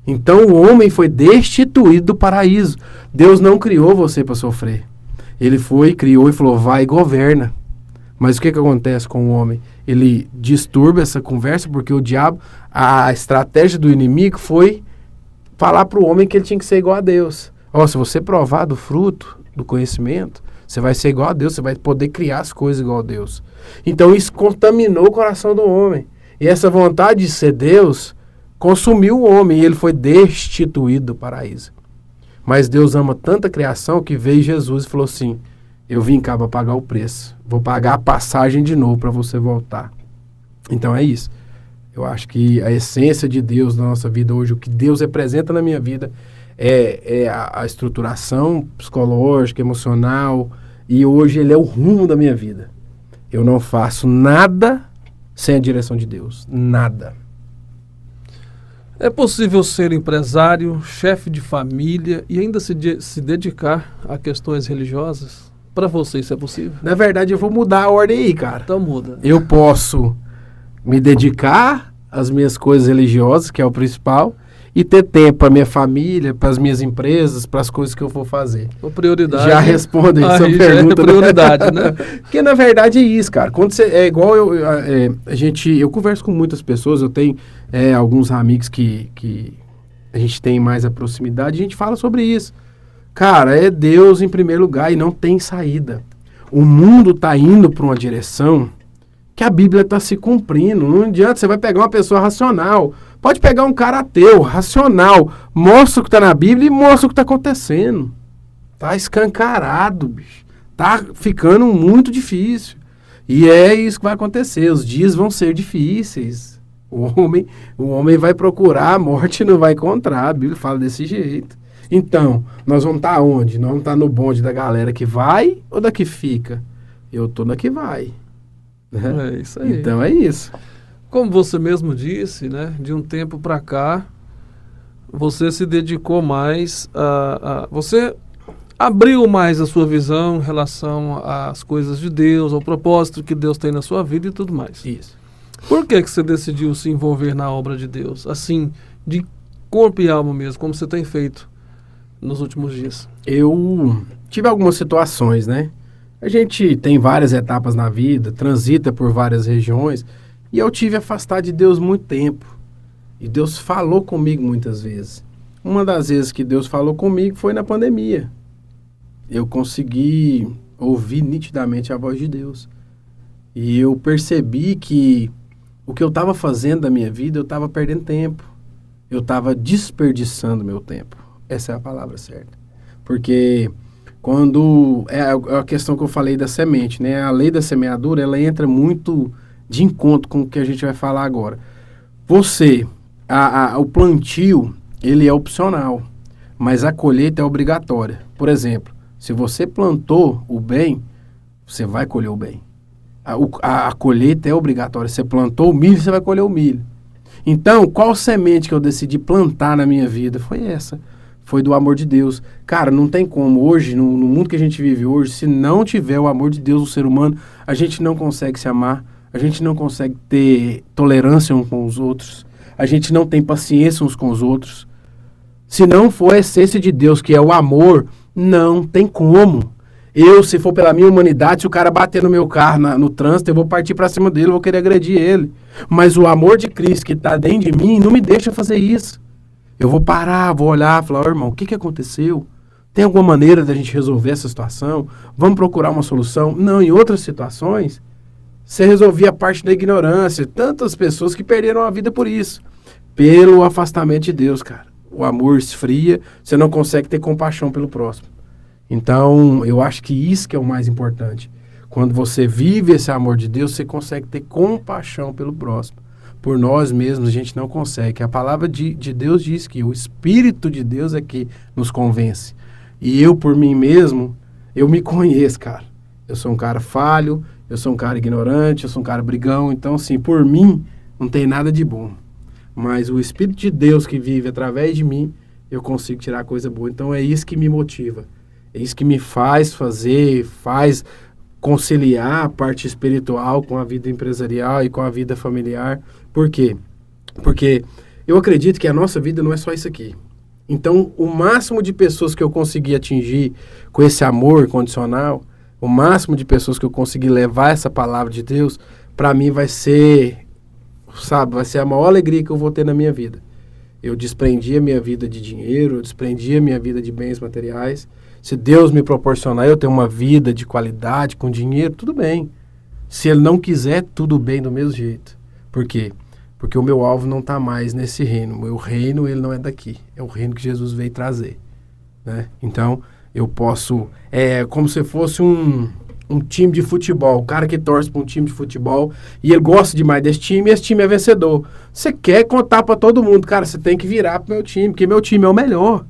Então o homem foi destituído do paraíso. Deus não criou você para sofrer. Ele criou e falou, vai e governa. Mas o que acontece com o homem? Ele disturba essa conversa porque o diabo, a estratégia do inimigo foi falar para o homem que ele tinha que ser igual a Deus. Se você provar do fruto, do conhecimento, você vai ser igual a Deus, você vai poder criar as coisas igual a Deus. Então isso contaminou o coração do homem. E essa vontade de ser Deus consumiu o homem e ele foi destituído do paraíso. Mas Deus ama tanta criação que veio Jesus e falou assim, eu vim cá para pagar o preço. Vou pagar a passagem de novo para você voltar. Então é isso. Eu acho que a essência de Deus na nossa vida hoje, o que Deus representa na minha vida é a estruturação psicológica, emocional, e hoje ele é o rumo da minha vida. Eu não faço nada sem a direção de Deus. Nada. É possível ser empresário, chefe de família e ainda se dedicar a questões religiosas? Para você isso é possível? Na verdade, eu vou mudar a ordem aí, cara. Então muda. Eu posso me dedicar às minhas coisas religiosas, que é o principal, e ter tempo para minha família, para as minhas empresas, para as coisas que eu vou fazer. A prioridade. Já responde essa pergunta. É prioridade, né? Porque na verdade é isso, cara. Quando você, é igual eu converso com muitas pessoas, eu tenho alguns amigos que a gente tem mais a proximidade, a gente fala sobre isso. Cara, é Deus em primeiro lugar e não tem saída. O mundo está indo para uma direção que a Bíblia está se cumprindo. Não adianta, você vai pegar uma pessoa racional. Pode pegar um cara ateu, racional. Mostra o que está na Bíblia e mostra o que está acontecendo. Tá escancarado, bicho. Tá ficando muito difícil. E é isso que vai acontecer. Os dias vão ser difíceis. O homem vai procurar, a morte não vai encontrar. A Bíblia fala desse jeito. Então, nós vamos estar onde? Nós vamos estar no bonde da galera que vai ou da que fica? Eu tô na que vai. Né? É isso aí. Então é isso. Como você mesmo disse, né? De um tempo para cá, você se dedicou mais você abriu mais a sua visão em relação às coisas de Deus, ao propósito que Deus tem na sua vida e tudo mais. Isso. Por que você decidiu se envolver na obra de Deus? Assim, de corpo e alma mesmo, como você tem feito nos últimos dias? Eu tive algumas situações, né? A gente tem várias etapas na vida, transita por várias regiões, e eu tive afastado de Deus muito tempo. E Deus falou comigo muitas vezes. Uma das vezes que Deus falou comigo foi na pandemia. Eu consegui ouvir nitidamente a voz de Deus. E eu percebi que o que eu estava fazendo da minha vida, eu estava perdendo tempo. Eu estava desperdiçando meu tempo. Essa é a palavra certa. Porque quando... É a questão que eu falei da semente, né? A lei da semeadura, ela entra muito de encontro com o que a gente vai falar agora. O plantio, ele é opcional, mas a colheita é obrigatória. Por exemplo, se você plantou o bem, você vai colher o bem. A colheita é obrigatória. Você plantou o milho, você vai colher o milho. Então, qual semente que eu decidi plantar na minha vida? Foi essa. Foi do amor de Deus. Cara, não tem como. Hoje, no mundo que a gente vive hoje, se não tiver o amor de Deus no ser humano, a gente não consegue se amar, a gente não consegue ter tolerância uns com os outros, a gente não tem paciência uns com os outros. Se não for a essência de Deus, que é o amor, não tem como. Se for pela minha humanidade, se o cara bater no meu carro no trânsito, eu vou partir para cima dele, eu vou querer agredir ele. Mas o amor de Cristo que está dentro de mim não me deixa fazer isso. Eu vou parar, vou olhar, falar, irmão, o que aconteceu? Tem alguma maneira da gente resolver essa situação? Vamos procurar uma solução? Não, em outras situações, você resolvia a parte da ignorância. Tantas pessoas que perderam a vida por isso. Pelo afastamento de Deus, cara. O amor esfria, você não consegue ter compaixão pelo próximo. Então, eu acho que isso que é o mais importante. Quando você vive esse amor de Deus, você consegue ter compaixão pelo próximo. Por nós mesmos, a gente não consegue. A palavra de Deus diz que o Espírito de Deus é que nos convence. E eu, por mim mesmo, eu me conheço, cara. Eu sou um cara falho, eu sou um cara ignorante, eu sou um cara brigão. Então, assim, por mim, não tem nada de bom. Mas o Espírito de Deus que vive através de mim, eu consigo tirar coisa boa. Então, é isso que me motiva. É isso que me faz conciliar a parte espiritual com a vida empresarial e com a vida familiar. Por quê? Porque eu acredito que a nossa vida não é só isso aqui. Então, o máximo de pessoas que eu conseguir atingir com esse amor incondicional, o máximo de pessoas que eu conseguir levar essa palavra de Deus, para mim vai ser, vai ser a maior alegria que eu vou ter na minha vida. Eu desprendi a minha vida de dinheiro, eu desprendi a minha vida de bens materiais. Se Deus me proporcionar eu ter uma vida de qualidade, com dinheiro, tudo bem. Se Ele não quiser, tudo bem do mesmo jeito. Por quê? Porque o meu alvo não está mais nesse reino. O meu reino, ele não é daqui. É o reino que Jesus veio trazer. Né? Então, eu posso... É como se fosse um time de futebol. O cara que torce para um time de futebol e ele gosta demais desse time e esse time é vencedor. Você quer contar para todo mundo. Cara, você tem que virar para o meu time, porque meu time é o melhor.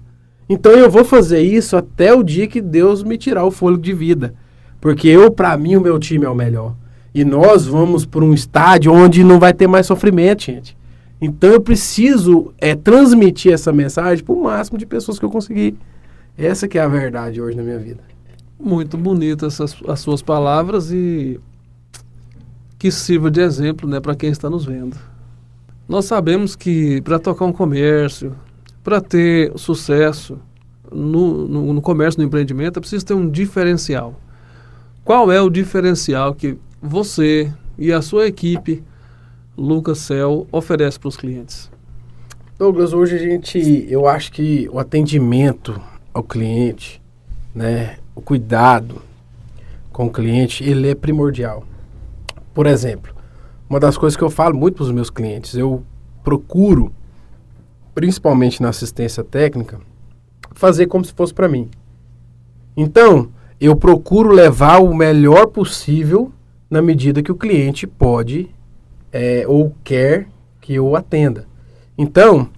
Então, eu vou fazer isso até o dia que Deus me tirar o fôlego de vida. Porque para mim, o meu time é o melhor. E nós vamos para um estádio onde não vai ter mais sofrimento, gente. Então eu preciso transmitir essa mensagem para o máximo de pessoas que eu conseguir. Essa que é a verdade hoje na minha vida. Muito bonitas as suas palavras e que sirva de exemplo, né, para quem está nos vendo. Nós sabemos que para tocar um comércio, para ter sucesso no comércio, no empreendimento, é preciso ter um diferencial. Qual é o diferencial que você e a sua equipe, Lucas Cell, oferece para os clientes? Douglas, hoje eu acho que o atendimento ao cliente, né, o cuidado com o cliente, ele é primordial. Por exemplo, uma das coisas que eu falo muito para os meus clientes, eu procuro, principalmente na assistência técnica, fazer como se fosse para mim. Então, eu procuro levar o melhor possível na medida que o cliente pode ou quer que eu atenda. Então,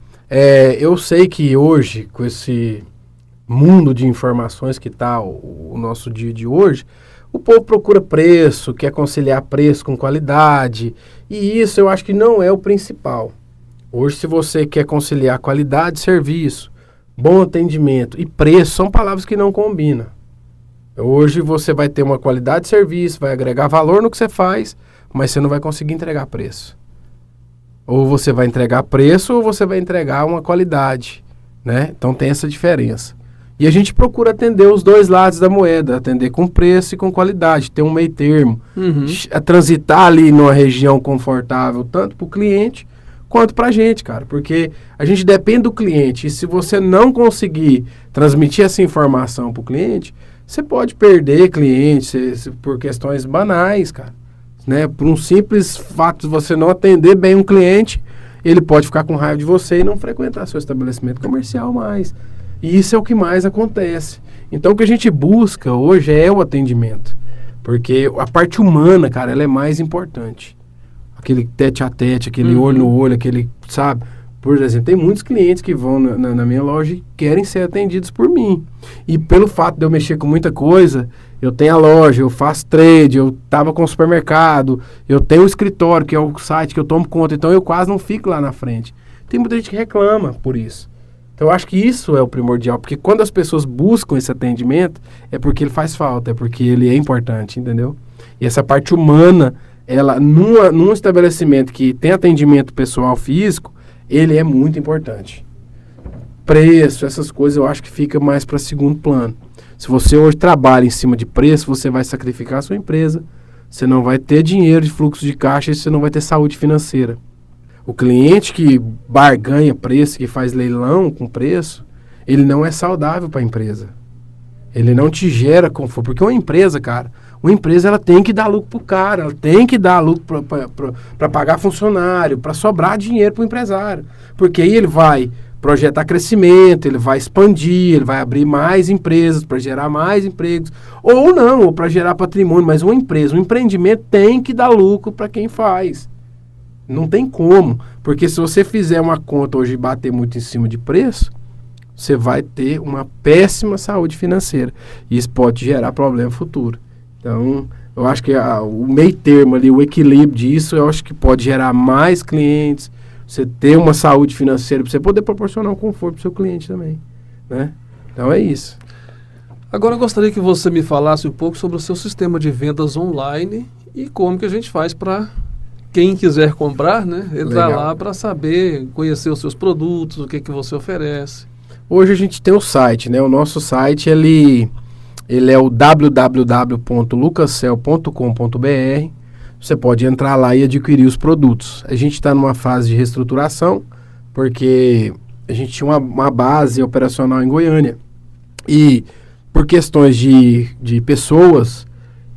eu sei que hoje, com esse mundo de informações que está o nosso dia de hoje, o povo procura preço, quer conciliar preço com qualidade, e isso eu acho que não é o principal. Hoje, se você quer conciliar qualidade de serviço, bom atendimento e preço, são palavras que não combinam. Hoje você vai ter uma qualidade de serviço, vai agregar valor no que você faz, mas você não vai conseguir entregar preço. Ou você vai entregar preço ou você vai entregar uma qualidade, né? Então tem essa diferença. E a gente procura atender os dois lados da moeda, atender com preço e com qualidade, ter um meio termo, transitar ali numa região confortável, tanto para o cliente quanto para a gente, cara. Porque a gente depende do cliente e se você não conseguir transmitir essa informação para o cliente, você pode perder clientes por questões banais, cara. Né? Por um simples fato de você não atender bem um cliente, ele pode ficar com raiva de você e não frequentar seu estabelecimento comercial mais. E isso é o que mais acontece. Então, o que a gente busca hoje é o atendimento. Porque a parte humana, cara, ela é mais importante. Aquele tete a tete, aquele olho no olho, aquele, sabe? Por exemplo, tem muitos clientes que vão na minha loja e querem ser atendidos por mim. E pelo fato de eu mexer com muita coisa, eu tenho a loja, eu faço trade, eu estava com o supermercado, eu tenho o escritório, que é o site que eu tomo conta, então eu quase não fico lá na frente. Tem muita gente que reclama por isso. Então eu acho que isso é o primordial, porque quando as pessoas buscam esse atendimento, é porque ele faz falta, é porque ele é importante, entendeu? E essa parte humana, ela num estabelecimento que tem atendimento pessoal físico, ele é muito importante. Preço, essas coisas eu acho que fica mais para segundo plano. Se você hoje trabalha em cima de preço, você vai sacrificar a sua empresa, você não vai ter dinheiro de fluxo de caixa e você não vai ter saúde financeira. O cliente que barganha preço, que faz leilão com preço, ele não é saudável para a empresa. Ele não te gera conforto. Porque uma empresa, cara, ela tem que dar lucro pro cara, ela tem que dar lucro para pagar funcionário, para sobrar dinheiro pro empresário. Porque aí ele vai projetar crescimento, ele vai expandir, ele vai abrir mais empresas para gerar mais empregos, ou não, ou para gerar patrimônio. Mas uma empresa, um empreendimento tem que dar lucro para quem faz. Não tem como, porque se você fizer uma conta hoje e bater muito em cima de preço, você vai ter uma péssima saúde financeira. E isso pode gerar problema futuro. Então, eu acho que o meio termo ali, o equilíbrio disso, eu acho que pode gerar mais clientes, você ter uma saúde financeira, para você poder proporcionar um conforto para o seu cliente também, né? Então é isso. Agora eu gostaria que você me falasse um pouco sobre o seu sistema de vendas online e como que a gente faz para quem quiser comprar, né? Entrar lá para saber, conhecer os seus produtos, o que você oferece. Hoje a gente tem o site, né? O nosso site, ele é o www.lucascel.com.br. Você pode entrar lá e adquirir os produtos. A gente está numa fase de reestruturação, porque a gente tinha uma base operacional em Goiânia. E por questões de pessoas,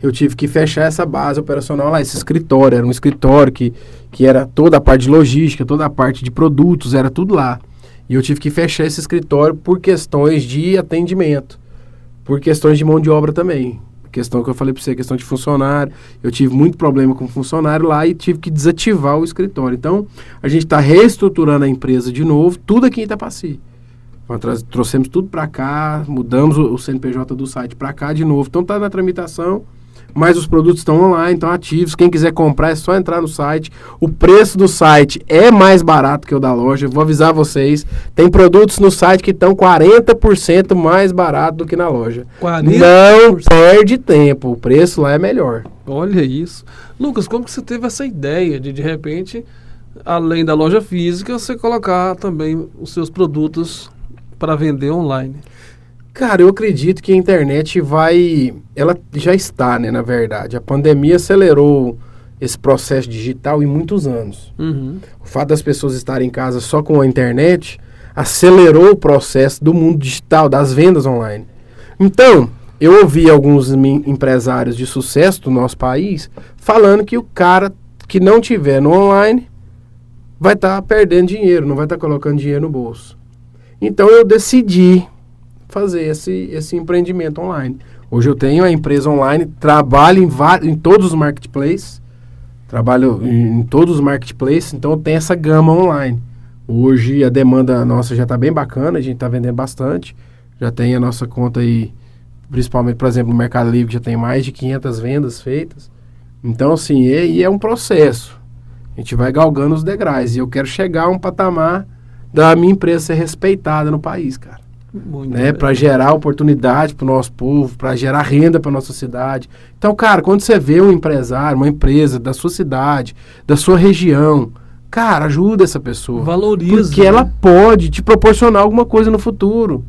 eu tive que fechar essa base operacional lá, esse escritório. Era um escritório que era toda a parte de logística, toda a parte de produtos, era tudo lá. E eu tive que fechar esse escritório por questões de atendimento, por questões de mão de obra também. Questão que eu falei para você, questão de funcionário. Eu tive muito problema com funcionário lá e tive que desativar o escritório. Então, a gente está reestruturando a empresa de novo, tudo aqui em Itapaci. Trouxemos tudo para cá, mudamos o CNPJ do site para cá de novo. Então, está na tramitação, mas os produtos estão online, estão ativos. Quem quiser comprar é só entrar no site. O preço do site é mais barato que o da loja. Vou avisar vocês. Tem produtos no site que estão 40% mais barato do que na loja. 40%? Não perde tempo. O preço lá é melhor. Olha isso. Lucas, como que você teve essa ideia de repente, além da loja física, você colocar também os seus produtos para vender online? Cara, eu acredito que a internet ela já está, né, na verdade. A pandemia acelerou esse processo digital em muitos anos. Uhum. O fato das pessoas estarem em casa só com a internet acelerou o processo do mundo digital, das vendas online. Então, eu ouvi alguns empresários de sucesso do nosso país falando que o cara que não tiver no online vai estar perdendo dinheiro, não vai estar colocando dinheiro no bolso. Então, eu decidi fazer esse empreendimento online. Hoje eu tenho a empresa online, trabalho em todos os marketplaces, então eu tenho essa gama online. Hoje a demanda nossa já está bem bacana, a gente está vendendo bastante, já tem a nossa conta aí, principalmente, por exemplo, no Mercado Livre, que já tem mais de 500 vendas feitas. Então, assim, é um processo. A gente vai galgando os degraus, e eu quero chegar a um patamar da minha empresa ser respeitada no país, cara. Né, para gerar oportunidade para o nosso povo, para gerar renda para nossa cidade. Então, cara, quando você vê um empresário, uma empresa da sua cidade, da sua região, cara, ajuda essa pessoa. Valoriza. Porque ela pode te proporcionar alguma coisa no futuro.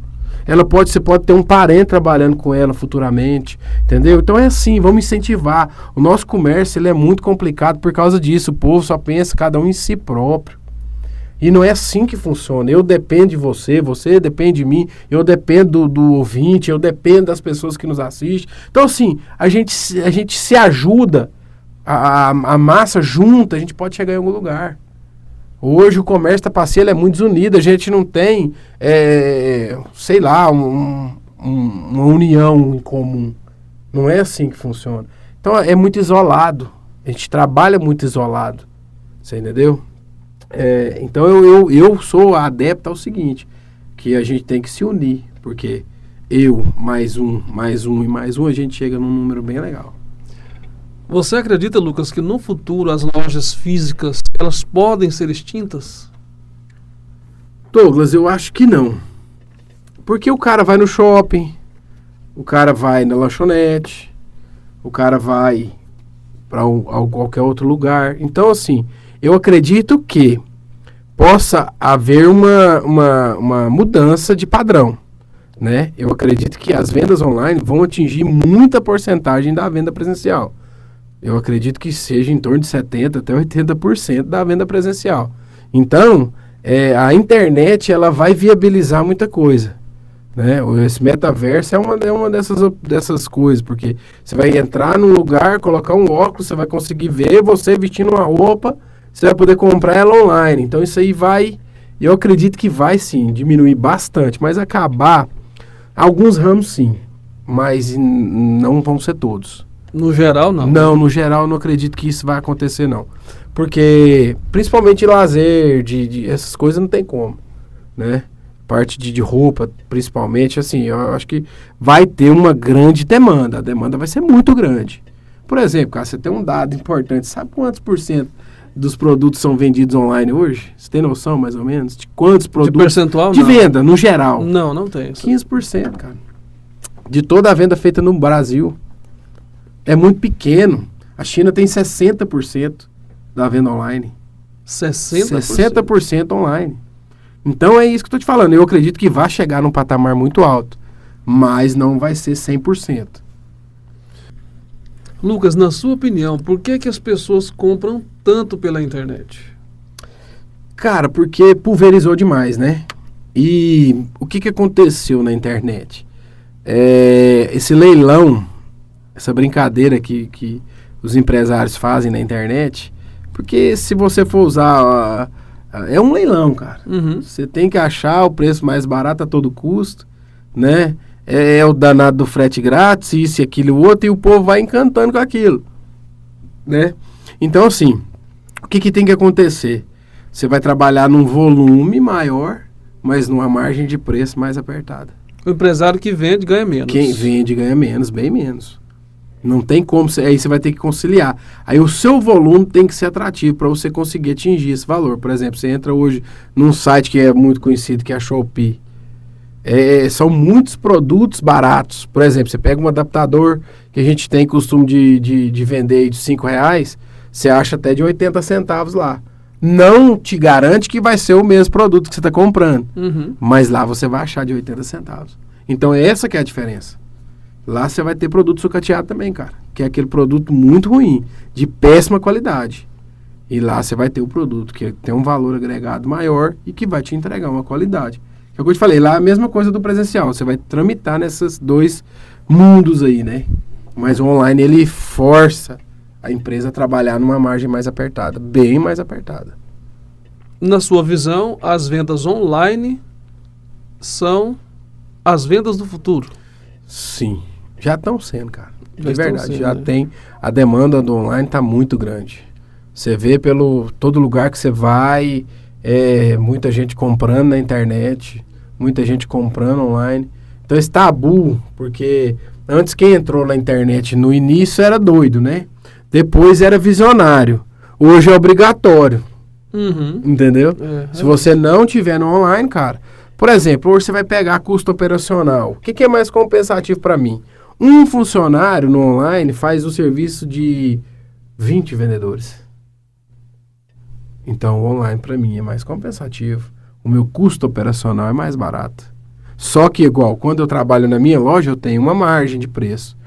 Você pode ter um parente trabalhando com ela futuramente, entendeu? Então é assim, vamos incentivar. O nosso comércio, ele é muito complicado por causa disso. O povo só pensa cada um em si próprio. E não é assim que funciona. Eu dependo de você, você depende de mim, eu dependo do ouvinte, eu dependo das pessoas que nos assistem. Então, assim, a gente se ajuda, a massa junta, a gente pode chegar em algum lugar. Hoje o comércio Itapaci é muito desunido, a gente não tem, sei lá, uma união em comum. Não é assim que funciona. Então, é muito isolado. A gente trabalha muito isolado. Você entendeu? Então eu sou adepto ao seguinte, que a gente tem que se unir, porque mais um, a gente chega num número bem legal. Você acredita, Lucas, que no futuro as lojas físicas, elas podem ser extintas? Douglas, eu acho que não. Porque o cara vai no shopping, o cara vai na lanchonete, o cara vai para qualquer outro lugar. Então, assim, eu acredito que possa haver uma mudança de padrão. né? Eu acredito que as vendas online vão atingir muita porcentagem da venda presencial. Eu acredito que seja em torno de 70% até 80% da venda presencial. Então, a internet ela vai viabilizar muita coisa, né? Esse metaverso é uma dessas coisas, porque você vai entrar num lugar, colocar um óculos, você vai conseguir ver você vestindo uma roupa, você vai poder comprar ela online. Então isso aí eu acredito que vai sim diminuir bastante, mas acabar alguns ramos sim, mas não vão ser todos. No geral, não. Não, no geral, não acredito que isso vai acontecer, não. Porque, principalmente lazer, essas coisas não tem como, né? Parte de roupa, principalmente, assim, eu acho que vai ter uma grande demanda. A demanda vai ser muito grande. Por exemplo, cara, você tem um dado importante. Sabe quantos por cento dos produtos são vendidos online hoje? Você tem noção, mais ou menos? De quantos produtos? De percentual, de não. venda, no geral. Não tem. 15%, cara. De toda a venda feita no Brasil. É muito pequeno. A China tem 60% da venda online. 60%? 60% online. Então é isso que eu tô te falando. Eu acredito que vai chegar num patamar muito alto, mas não vai ser 100%. Lucas, na sua opinião, por que as pessoas compram tanto pela internet? Cara, porque pulverizou demais, né? E o que aconteceu na internet? Esse leilão, essa brincadeira que os empresários fazem na internet, porque se você for usar... é um leilão, cara. Uhum. Você tem que achar o preço mais barato a todo custo, né? É o danado do frete grátis, isso e aquilo e outro, e o povo vai encantando com aquilo, né? Então, assim, o que tem que acontecer? Você vai trabalhar num volume maior, mas numa margem de preço mais apertada. O empresário que vende ganha menos. Quem vende ganha menos, bem menos. Não tem como, aí você vai ter que conciliar. Aí o seu volume tem que ser atrativo para você conseguir atingir esse valor. Por exemplo, você entra hoje num site que é muito conhecido, que é a Shopee. São muitos produtos baratos. Por exemplo, você pega um adaptador que a gente tem costume de vender de R$5, você acha até de 80 centavos lá. Não te garante que vai ser o mesmo produto que você está comprando. Uhum. Mas lá você vai achar de 80 centavos. Então essa que é a diferença. Lá você vai ter produto sucateado também, cara. Que é aquele produto muito ruim, de péssima qualidade. E lá você vai ter o produto que tem um valor agregado maior e que vai te entregar uma qualidade. É o que eu te falei, lá é a mesma coisa do presencial. Você vai tramitar nesses dois mundos aí, né? Mas o online, ele força a empresa a trabalhar numa margem mais apertada, bem mais apertada. Na sua visão, as vendas online são as vendas do futuro? Sim, já estão sendo, cara. Já é verdade, sendo, já né? tem. A demanda do online está muito grande. Você vê pelo todo lugar que você vai, muita gente comprando na internet, muita gente comprando online. Então esse tabu, porque antes quem entrou na internet no início era doido, né? Depois era visionário. Hoje é obrigatório. Uhum. Entendeu? Se você não tiver no online, cara... Por exemplo, hoje você vai pegar custo operacional. O que é mais compensativo para mim? Um funcionário no online faz o serviço de 20 vendedores. Então, o online para mim é mais compensativo. O meu custo operacional é mais barato. Só que, igual, quando eu trabalho na minha loja, eu tenho uma margem de preço.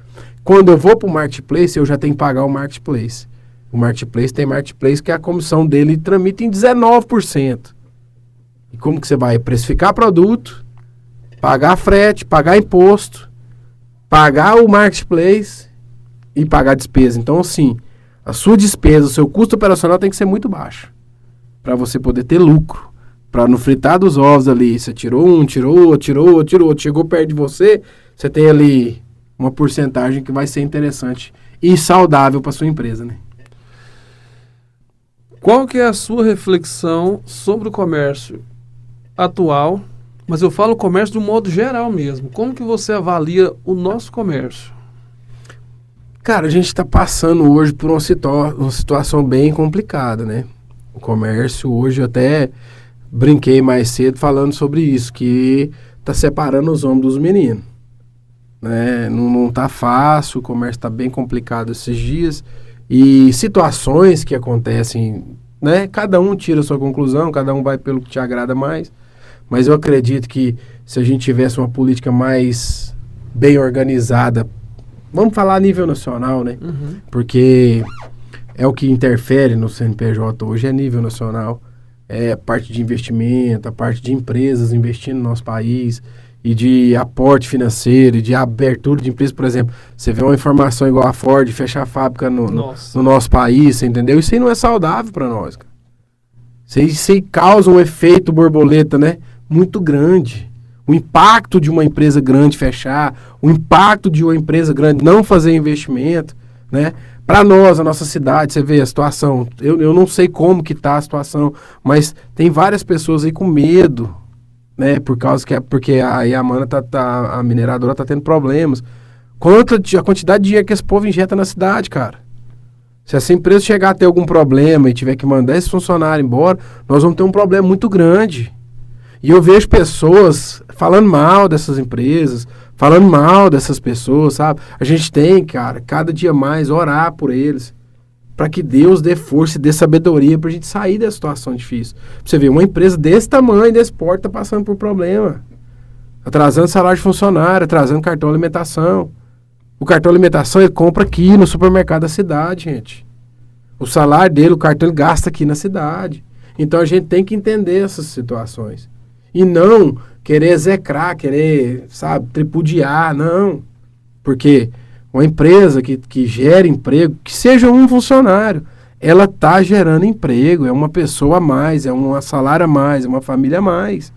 Quando eu vou para o marketplace, eu já tenho que pagar o marketplace. O marketplace tem marketplace que a comissão dele tramita em 19%. E como que você vai precificar produto, pagar frete, pagar imposto, pagar o marketplace e pagar despesa? Então, assim, a sua despesa, o seu custo operacional tem que ser muito baixo para você poder ter lucro. Para no fritar dos ovos ali, você tirou um, tirou outro, chegou perto de você, você tem ali uma porcentagem que vai ser interessante e saudável para sua empresa, né? Qual que é a sua reflexão sobre o comércio atual? Mas eu falo comércio de um modo geral mesmo. Como que você avalia o nosso comércio? Cara, a gente está passando hoje por uma situação bem complicada, né? O comércio hoje, eu até brinquei mais cedo falando sobre isso, que está separando os homens dos meninos. Né? Não tá fácil, o comércio está bem complicado esses dias. E situações que acontecem, né? Cada um tira a sua conclusão, cada um vai pelo que te agrada mais. Mas eu acredito que se a gente tivesse uma política mais bem organizada, vamos falar a nível nacional, né? Uhum. Porque é o que interfere no CNPJ hoje, é nível nacional. É a parte de investimento, a parte de empresas investindo no nosso país, e de aporte financeiro, e de abertura de empresas. Por exemplo, você vê uma informação igual a Ford fechar a fábrica no nosso país, você entendeu? Isso aí não é saudável para nós, cara. Isso aí causa um efeito borboleta, né? Muito grande. O impacto de uma empresa grande fechar, o impacto de uma empresa grande não fazer investimento, né? Para nós, a nossa cidade, você vê a situação, eu não sei como que tá a situação, mas tem várias pessoas aí com medo, né? Porque a Yamana a mineradora tá tendo problemas. A quantidade de dinheiro que esse povo injeta na cidade, cara. Se essa empresa chegar a ter algum problema e tiver que mandar esse funcionário embora, nós vamos ter um problema muito grande. E eu vejo pessoas falando mal dessas empresas, falando mal dessas pessoas, sabe? A gente tem, cara, cada dia mais orar por eles, para que Deus dê força e dê sabedoria pra gente sair dessa situação difícil. Pra você ver, uma empresa desse tamanho, desse porte, tá passando por problema. Atrasando salário de funcionário, atrasando cartão de alimentação. O cartão de alimentação ele compra aqui no supermercado da cidade, gente. O salário dele, o cartão ele gasta aqui na cidade. Então a gente tem que entender essas situações. E não querer execrar, querer, sabe, tripudiar, não. Porque uma empresa que gera emprego, que seja um funcionário, ela está gerando emprego, é uma pessoa a mais, é um salário a mais, é uma família a mais.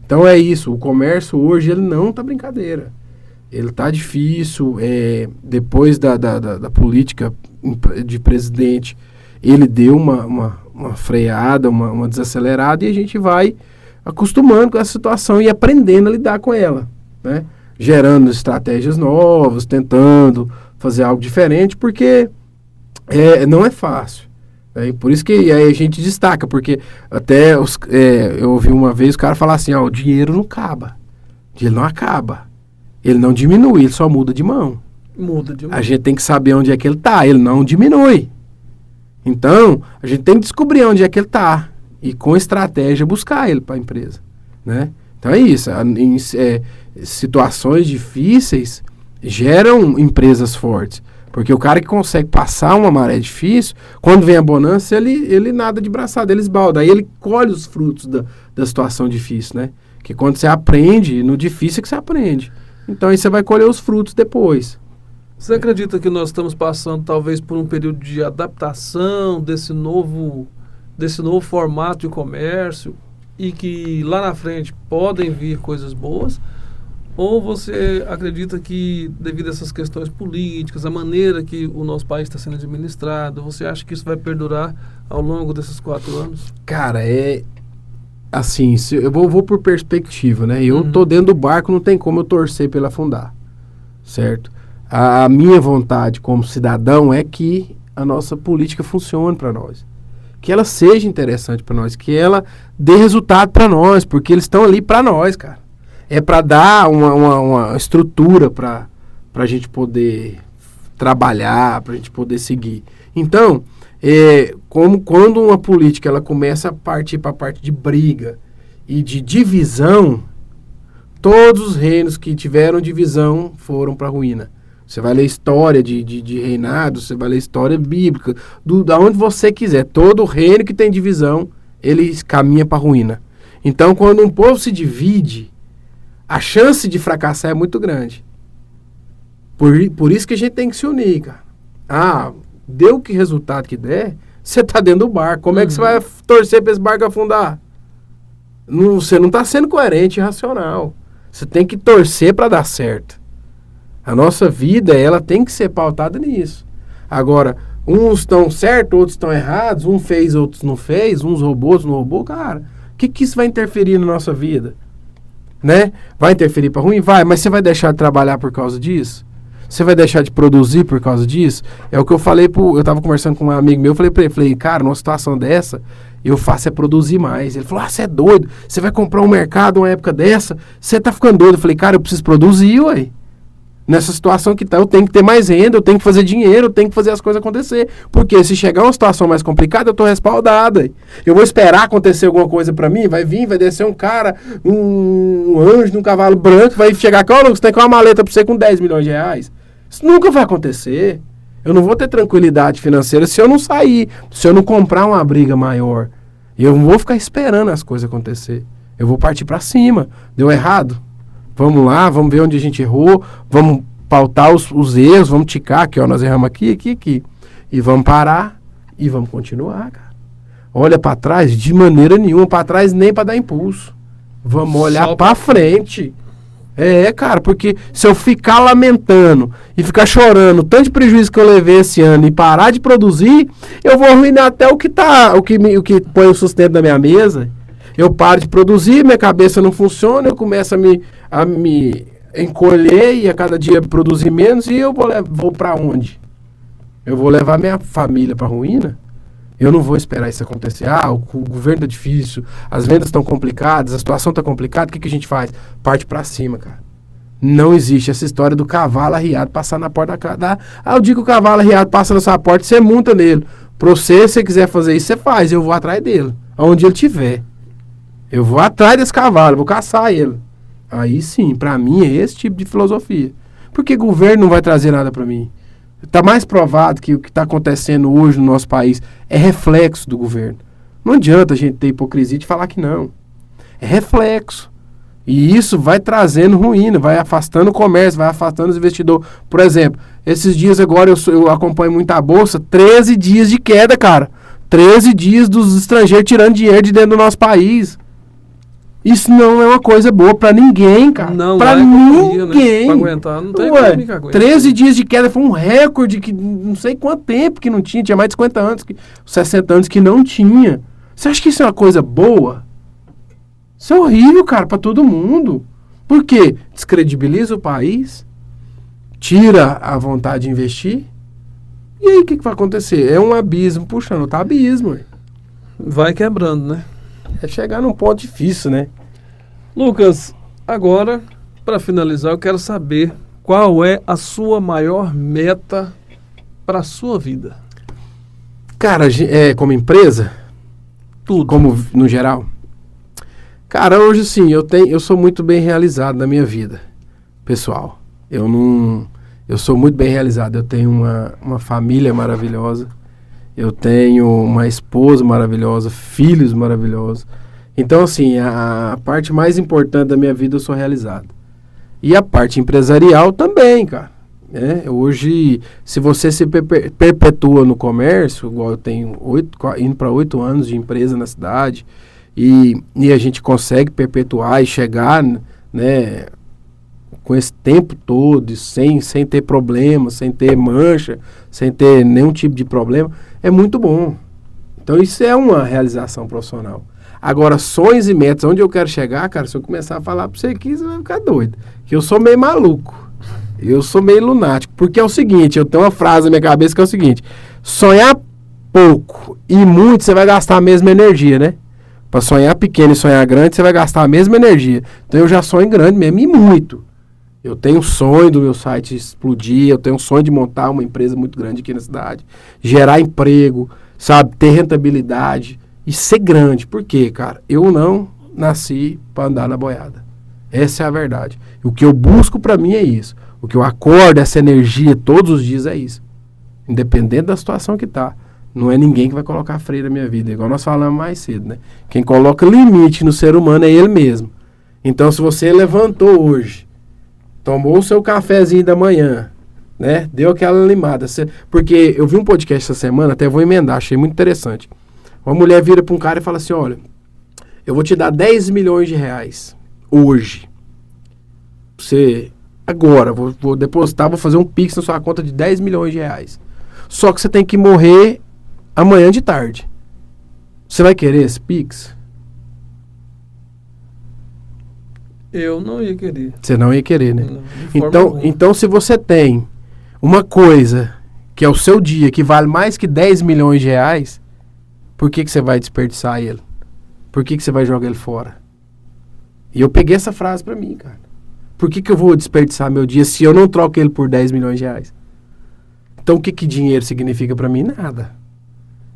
Então é isso, o comércio hoje ele não está brincadeira. Ele está difícil, depois da política de presidente, ele deu uma freada, uma desacelerada e a gente vai acostumando com essa situação e aprendendo a lidar com ela, né? Gerando estratégias novas, tentando fazer algo diferente, porque não é fácil. Né? E por isso que aí a gente destaca, porque até eu ouvi uma vez o cara falar assim, o dinheiro não acaba, o dinheiro não acaba, ele não diminui, ele só muda de mão. Muda de mão. A gente tem que saber onde é que ele está, ele não diminui. Então, a gente tem que descobrir onde é que ele está. E com estratégia buscar ele para a empresa, né? Então é isso, situações difíceis geram empresas fortes, porque o cara que consegue passar uma maré difícil, quando vem a bonança, ele nada de braçada, ele esbalda, aí ele colhe os frutos da situação difícil, né? Que quando você aprende, no difícil é que você aprende, então aí você vai colher os frutos depois. Você acredita que nós estamos passando talvez por um período de adaptação desse novo formato de comércio e que lá na frente podem vir coisas boas? Ou você acredita que devido a essas questões políticas, a maneira que o nosso país está sendo administrado, você acha que isso vai perdurar ao longo desses 4 anos? Cara, assim, eu vou por perspectiva, né? Eu tô dentro do barco, não tem como eu torcer para ele afundar, certo? A minha vontade como cidadão é que a nossa política funcione para nós. Que ela seja interessante para nós, que ela dê resultado para nós, porque eles estão ali para nós, cara. É para dar uma estrutura para a gente poder trabalhar, para a gente poder seguir. Então, quando uma política ela começa a partir para a parte de briga e de divisão, todos os reinos que tiveram divisão foram para a ruína. Você vai ler história de reinado, você vai ler história bíblica, da onde você quiser. Todo reino que tem divisão, ele caminha para a ruína. Então, quando um povo se divide, a chance de fracassar é muito grande. Por isso que a gente tem que se unir, cara. Deu que resultado que der, você tá dentro do barco. Como é que você vai torcer para esse barco afundar? Você não está sendo coerente e racional. Você tem que torcer para dar certo. A nossa vida, ela tem que ser pautada nisso. Agora, uns estão certos, outros estão errados, um fez, outros não fez, uns roubou, outros não roubou. Cara, o que isso vai interferir na nossa vida? Né? Vai interferir para ruim? Vai, mas você vai deixar de trabalhar por causa disso? Você vai deixar de produzir por causa disso? É o que eu falei, eu estava conversando com um amigo meu, eu falei para ele, cara, numa situação dessa, eu faço é produzir mais. Ele falou, você é doido, você vai comprar um mercado uma época dessa, você tá ficando doido. Eu falei, cara, eu preciso produzir, ué. Nessa situação que tá, eu tenho que ter mais renda, eu tenho que fazer dinheiro, eu tenho que fazer as coisas acontecer. Porque se chegar uma situação mais complicada, eu tô respaldada. Eu vou esperar acontecer alguma coisa pra mim, vai descer um cara, um anjo num cavalo branco, vai chegar aqui, ó, você tem que uma maleta pra você com 10 milhões de reais. Isso nunca vai acontecer. Eu não vou ter tranquilidade financeira se eu não sair, se eu não comprar uma briga maior. Eu não vou ficar esperando as coisas acontecer. Eu vou partir pra cima. Deu errado? Vamos lá, vamos ver onde a gente errou, vamos pautar os erros, vamos ticar aqui, ó, nós erramos aqui. E vamos parar e vamos continuar, cara. Olha pra trás de maneira nenhuma, pra trás nem pra dar impulso. Vamos olhar pra frente. Cara, porque se eu ficar lamentando e ficar chorando tanto de prejuízo que eu levei esse ano e parar de produzir, eu vou arruinar até o que põe o sustento na minha mesa. Eu paro de produzir, minha cabeça não funciona, eu começo a me encolher e a cada dia produzir menos, e eu vou para onde? Eu vou levar minha família para ruína? Eu não vou esperar isso acontecer. O governo tá difícil, as vendas estão complicadas, a situação tá complicada, o que a gente faz? Parte para cima, cara. Não existe essa história do cavalo arriado passar na porta da casa. O dia que o cavalo arriado passa na sua porta, você monta nele. Pra você, se você quiser fazer isso, você faz. Eu vou atrás dele, aonde ele estiver. Eu vou atrás desse cavalo, vou caçar ele. Aí sim, pra mim é esse tipo de filosofia. Porque governo não vai trazer nada pra mim. Tá mais provado que o que tá acontecendo hoje no nosso país é reflexo do governo. Não adianta a gente ter hipocrisia de falar que não. É reflexo. E isso vai trazendo ruína, vai afastando o comércio, vai afastando os investidores. Por exemplo, esses dias agora eu acompanho muito a Bolsa, 13 dias de queda, cara. 13 dias dos estrangeiros tirando dinheiro de dentro do nosso país. Isso não é uma coisa boa pra ninguém, cara. Não, pra ninguém. Né? Pra aguentar, não tem como que aguenta. 13 dias de queda foi um recorde que não sei quanto tempo que não tinha. Tinha mais de 50 anos, 60 anos que não tinha. Você acha que isso é uma coisa boa? Isso é horrível, cara, pra todo mundo. Por quê? Descredibiliza o país, tira a vontade de investir. E aí o que vai acontecer? É um abismo puxando outro abismo. Vai quebrando, né? É chegar num ponto difícil, né? Lucas, agora, para finalizar, eu quero saber qual é a sua maior meta para a sua vida. Cara, como empresa? Tudo. Como no geral? Cara, hoje sim, eu sou muito bem realizado na minha vida, pessoal. Eu sou muito bem realizado. Eu tenho uma família maravilhosa. Eu tenho uma esposa maravilhosa, filhos maravilhosos. Então, assim, a parte mais importante da minha vida eu sou realizado. E a parte empresarial também, cara. Hoje, se você se perpetua no comércio, igual eu tenho indo para 8 anos de empresa na cidade, e a gente consegue perpetuar e chegar, né, com esse tempo todo, sem ter problema, sem ter mancha, sem ter nenhum tipo de problema, é muito bom. Então isso é uma realização profissional. Agora, sonhos e metas, onde eu quero chegar, cara, se eu começar a falar pra você aqui, você vai ficar doido. Que eu sou meio maluco. Eu sou meio lunático. Porque é o seguinte, eu tenho uma frase na minha cabeça que é o seguinte: sonhar pouco e muito, você vai gastar a mesma energia, né? Pra sonhar pequeno e sonhar grande, você vai gastar a mesma energia. Então eu já sonho grande mesmo e muito. Eu tenho um sonho do meu site explodir, eu tenho um sonho de montar uma empresa muito grande aqui na cidade, gerar emprego, sabe, ter rentabilidade e ser grande. Por quê, cara? Eu não nasci para andar na boiada. Essa é a verdade. O que eu busco para mim é isso. O que eu acordo, essa energia todos os dias é isso. Independente da situação que tá. Não é ninguém que vai colocar freio na minha vida, igual nós falamos mais cedo, né? Quem coloca limite no ser humano é ele mesmo. Então, se você levantou hoje, tomou o seu cafezinho da manhã, né? Deu aquela animada. Porque eu vi um podcast essa semana, até vou emendar, achei muito interessante. Uma mulher vira para um cara e fala assim: olha, eu vou te dar 10 milhões de reais hoje. Você, agora, vou depositar, vou fazer um pix na sua conta de 10 milhões de reais. Só que você tem que morrer amanhã de tarde. Você vai querer esse pix? Eu não ia querer. Você não ia querer, né? Não, então, se você tem uma coisa que é o seu dia, que vale mais que 10 milhões de reais, por que você vai desperdiçar ele? Por que você vai jogar ele fora? E eu peguei essa frase pra mim, cara. Por que eu vou desperdiçar meu dia se eu não troco ele por 10 milhões de reais? Então, o que dinheiro significa para mim? Nada.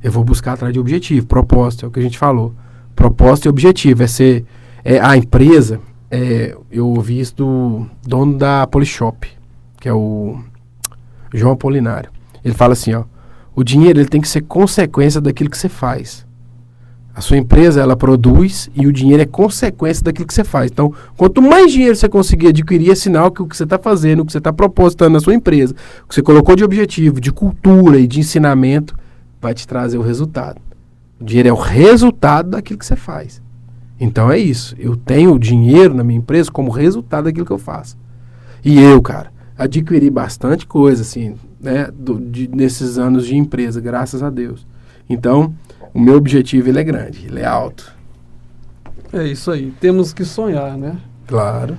Eu vou buscar atrás de objetivo, propósito, é o que a gente falou. Propósito e objetivo, a empresa, eu ouvi isso do dono da Polishop, que é o João Apolinário. Ele fala assim, ó, o dinheiro ele tem que ser consequência daquilo que você faz. A sua empresa, ela produz e o dinheiro é consequência daquilo que você faz. Então, quanto mais dinheiro você conseguir adquirir, é sinal que o que você está fazendo, o que você está propositando na sua empresa, o que você colocou de objetivo, de cultura e de ensinamento, vai te trazer o resultado. O dinheiro é o resultado daquilo que você faz. Então, é isso. Eu tenho o dinheiro na minha empresa como resultado daquilo que eu faço. E eu, cara, adquiri bastante coisa, assim, né, nesses anos de empresa, graças a Deus. Então, o meu objetivo, ele é grande, ele é alto. É isso aí, temos que sonhar, né? Claro.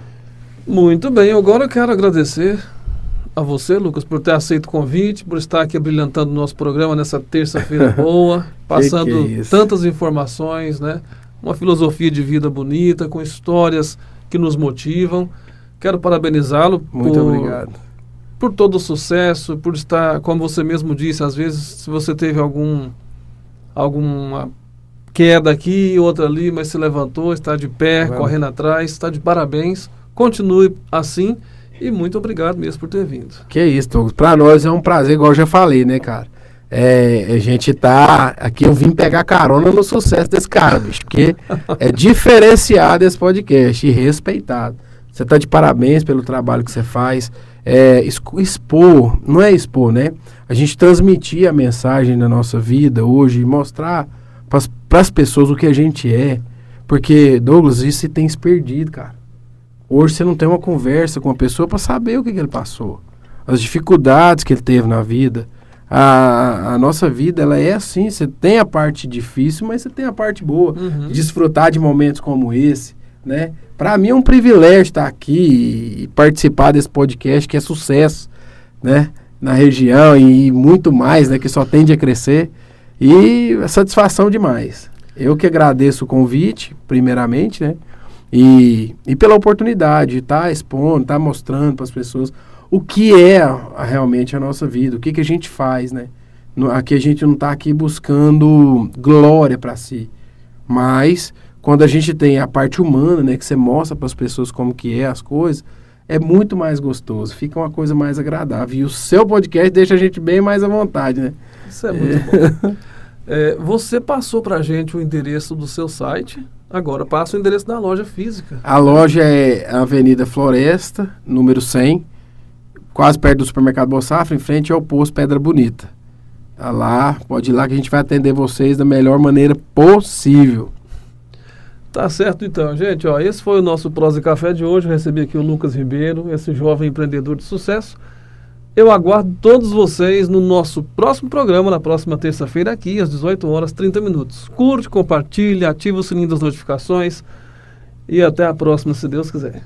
Muito bem, agora eu quero agradecer a você, Lucas, por ter aceito o convite, por estar aqui brilhantando o nosso programa nessa terça-feira boa, passando tantas informações, né? Uma filosofia de vida bonita, com histórias que nos motivam. Quero parabenizá-lo por todo o sucesso, por estar, como você mesmo disse, às vezes, se você teve alguma queda aqui, outra ali, mas se levantou, está de pé, correndo atrás, está de parabéns. Continue assim e muito obrigado mesmo por ter vindo. Que isso, Douglas. Para nós é um prazer, igual eu já falei, né, cara? A gente tá aqui, eu vim pegar carona no sucesso desse cara, bicho, porque é diferenciado esse podcast e respeitado. Você tá de parabéns pelo trabalho que você faz. Expor, não é expor, né? A gente transmitir a mensagem da nossa vida hoje e mostrar para as pessoas o que a gente é. Porque, Douglas, isso se tem se perdido, cara. Hoje você não tem uma conversa com a pessoa para saber o que ele passou. As dificuldades que ele teve na vida. A nossa vida, ela é assim. Você tem a parte difícil, mas você tem a parte boa. De desfrutar de momentos como esse, né? Para mim é um privilégio estar aqui e participar desse podcast que é sucesso, né? Na região e muito mais, né? Que só tende a crescer. E é satisfação demais. Eu que agradeço o convite, primeiramente, né? E pela oportunidade de estar expondo, estar mostrando para as pessoas o que é realmente a nossa vida, o que a gente faz, né? Aqui a gente não está aqui buscando glória para si, mas quando a gente tem a parte humana, né, que você mostra para as pessoas como que é as coisas, é muito mais gostoso, fica uma coisa mais agradável. E o seu podcast deixa a gente bem mais à vontade, né? Isso é muito bom. Você passou para a gente o endereço do seu site, agora passa o endereço da loja física. A loja é a Avenida Floresta, número 100, quase perto do supermercado Boa Safra, em frente ao posto Pedra Bonita. Tá lá, pode ir lá que a gente vai atender vocês da melhor maneira possível. Tá certo então, gente. Esse foi o nosso Prosa e Café de hoje. Eu recebi aqui o Lucas Ribeiro, esse jovem empreendedor de sucesso. Eu aguardo todos vocês no nosso próximo programa, na próxima terça-feira, aqui às 18h30. Curte, compartilha, ativa o sininho das notificações e até a próxima, se Deus quiser.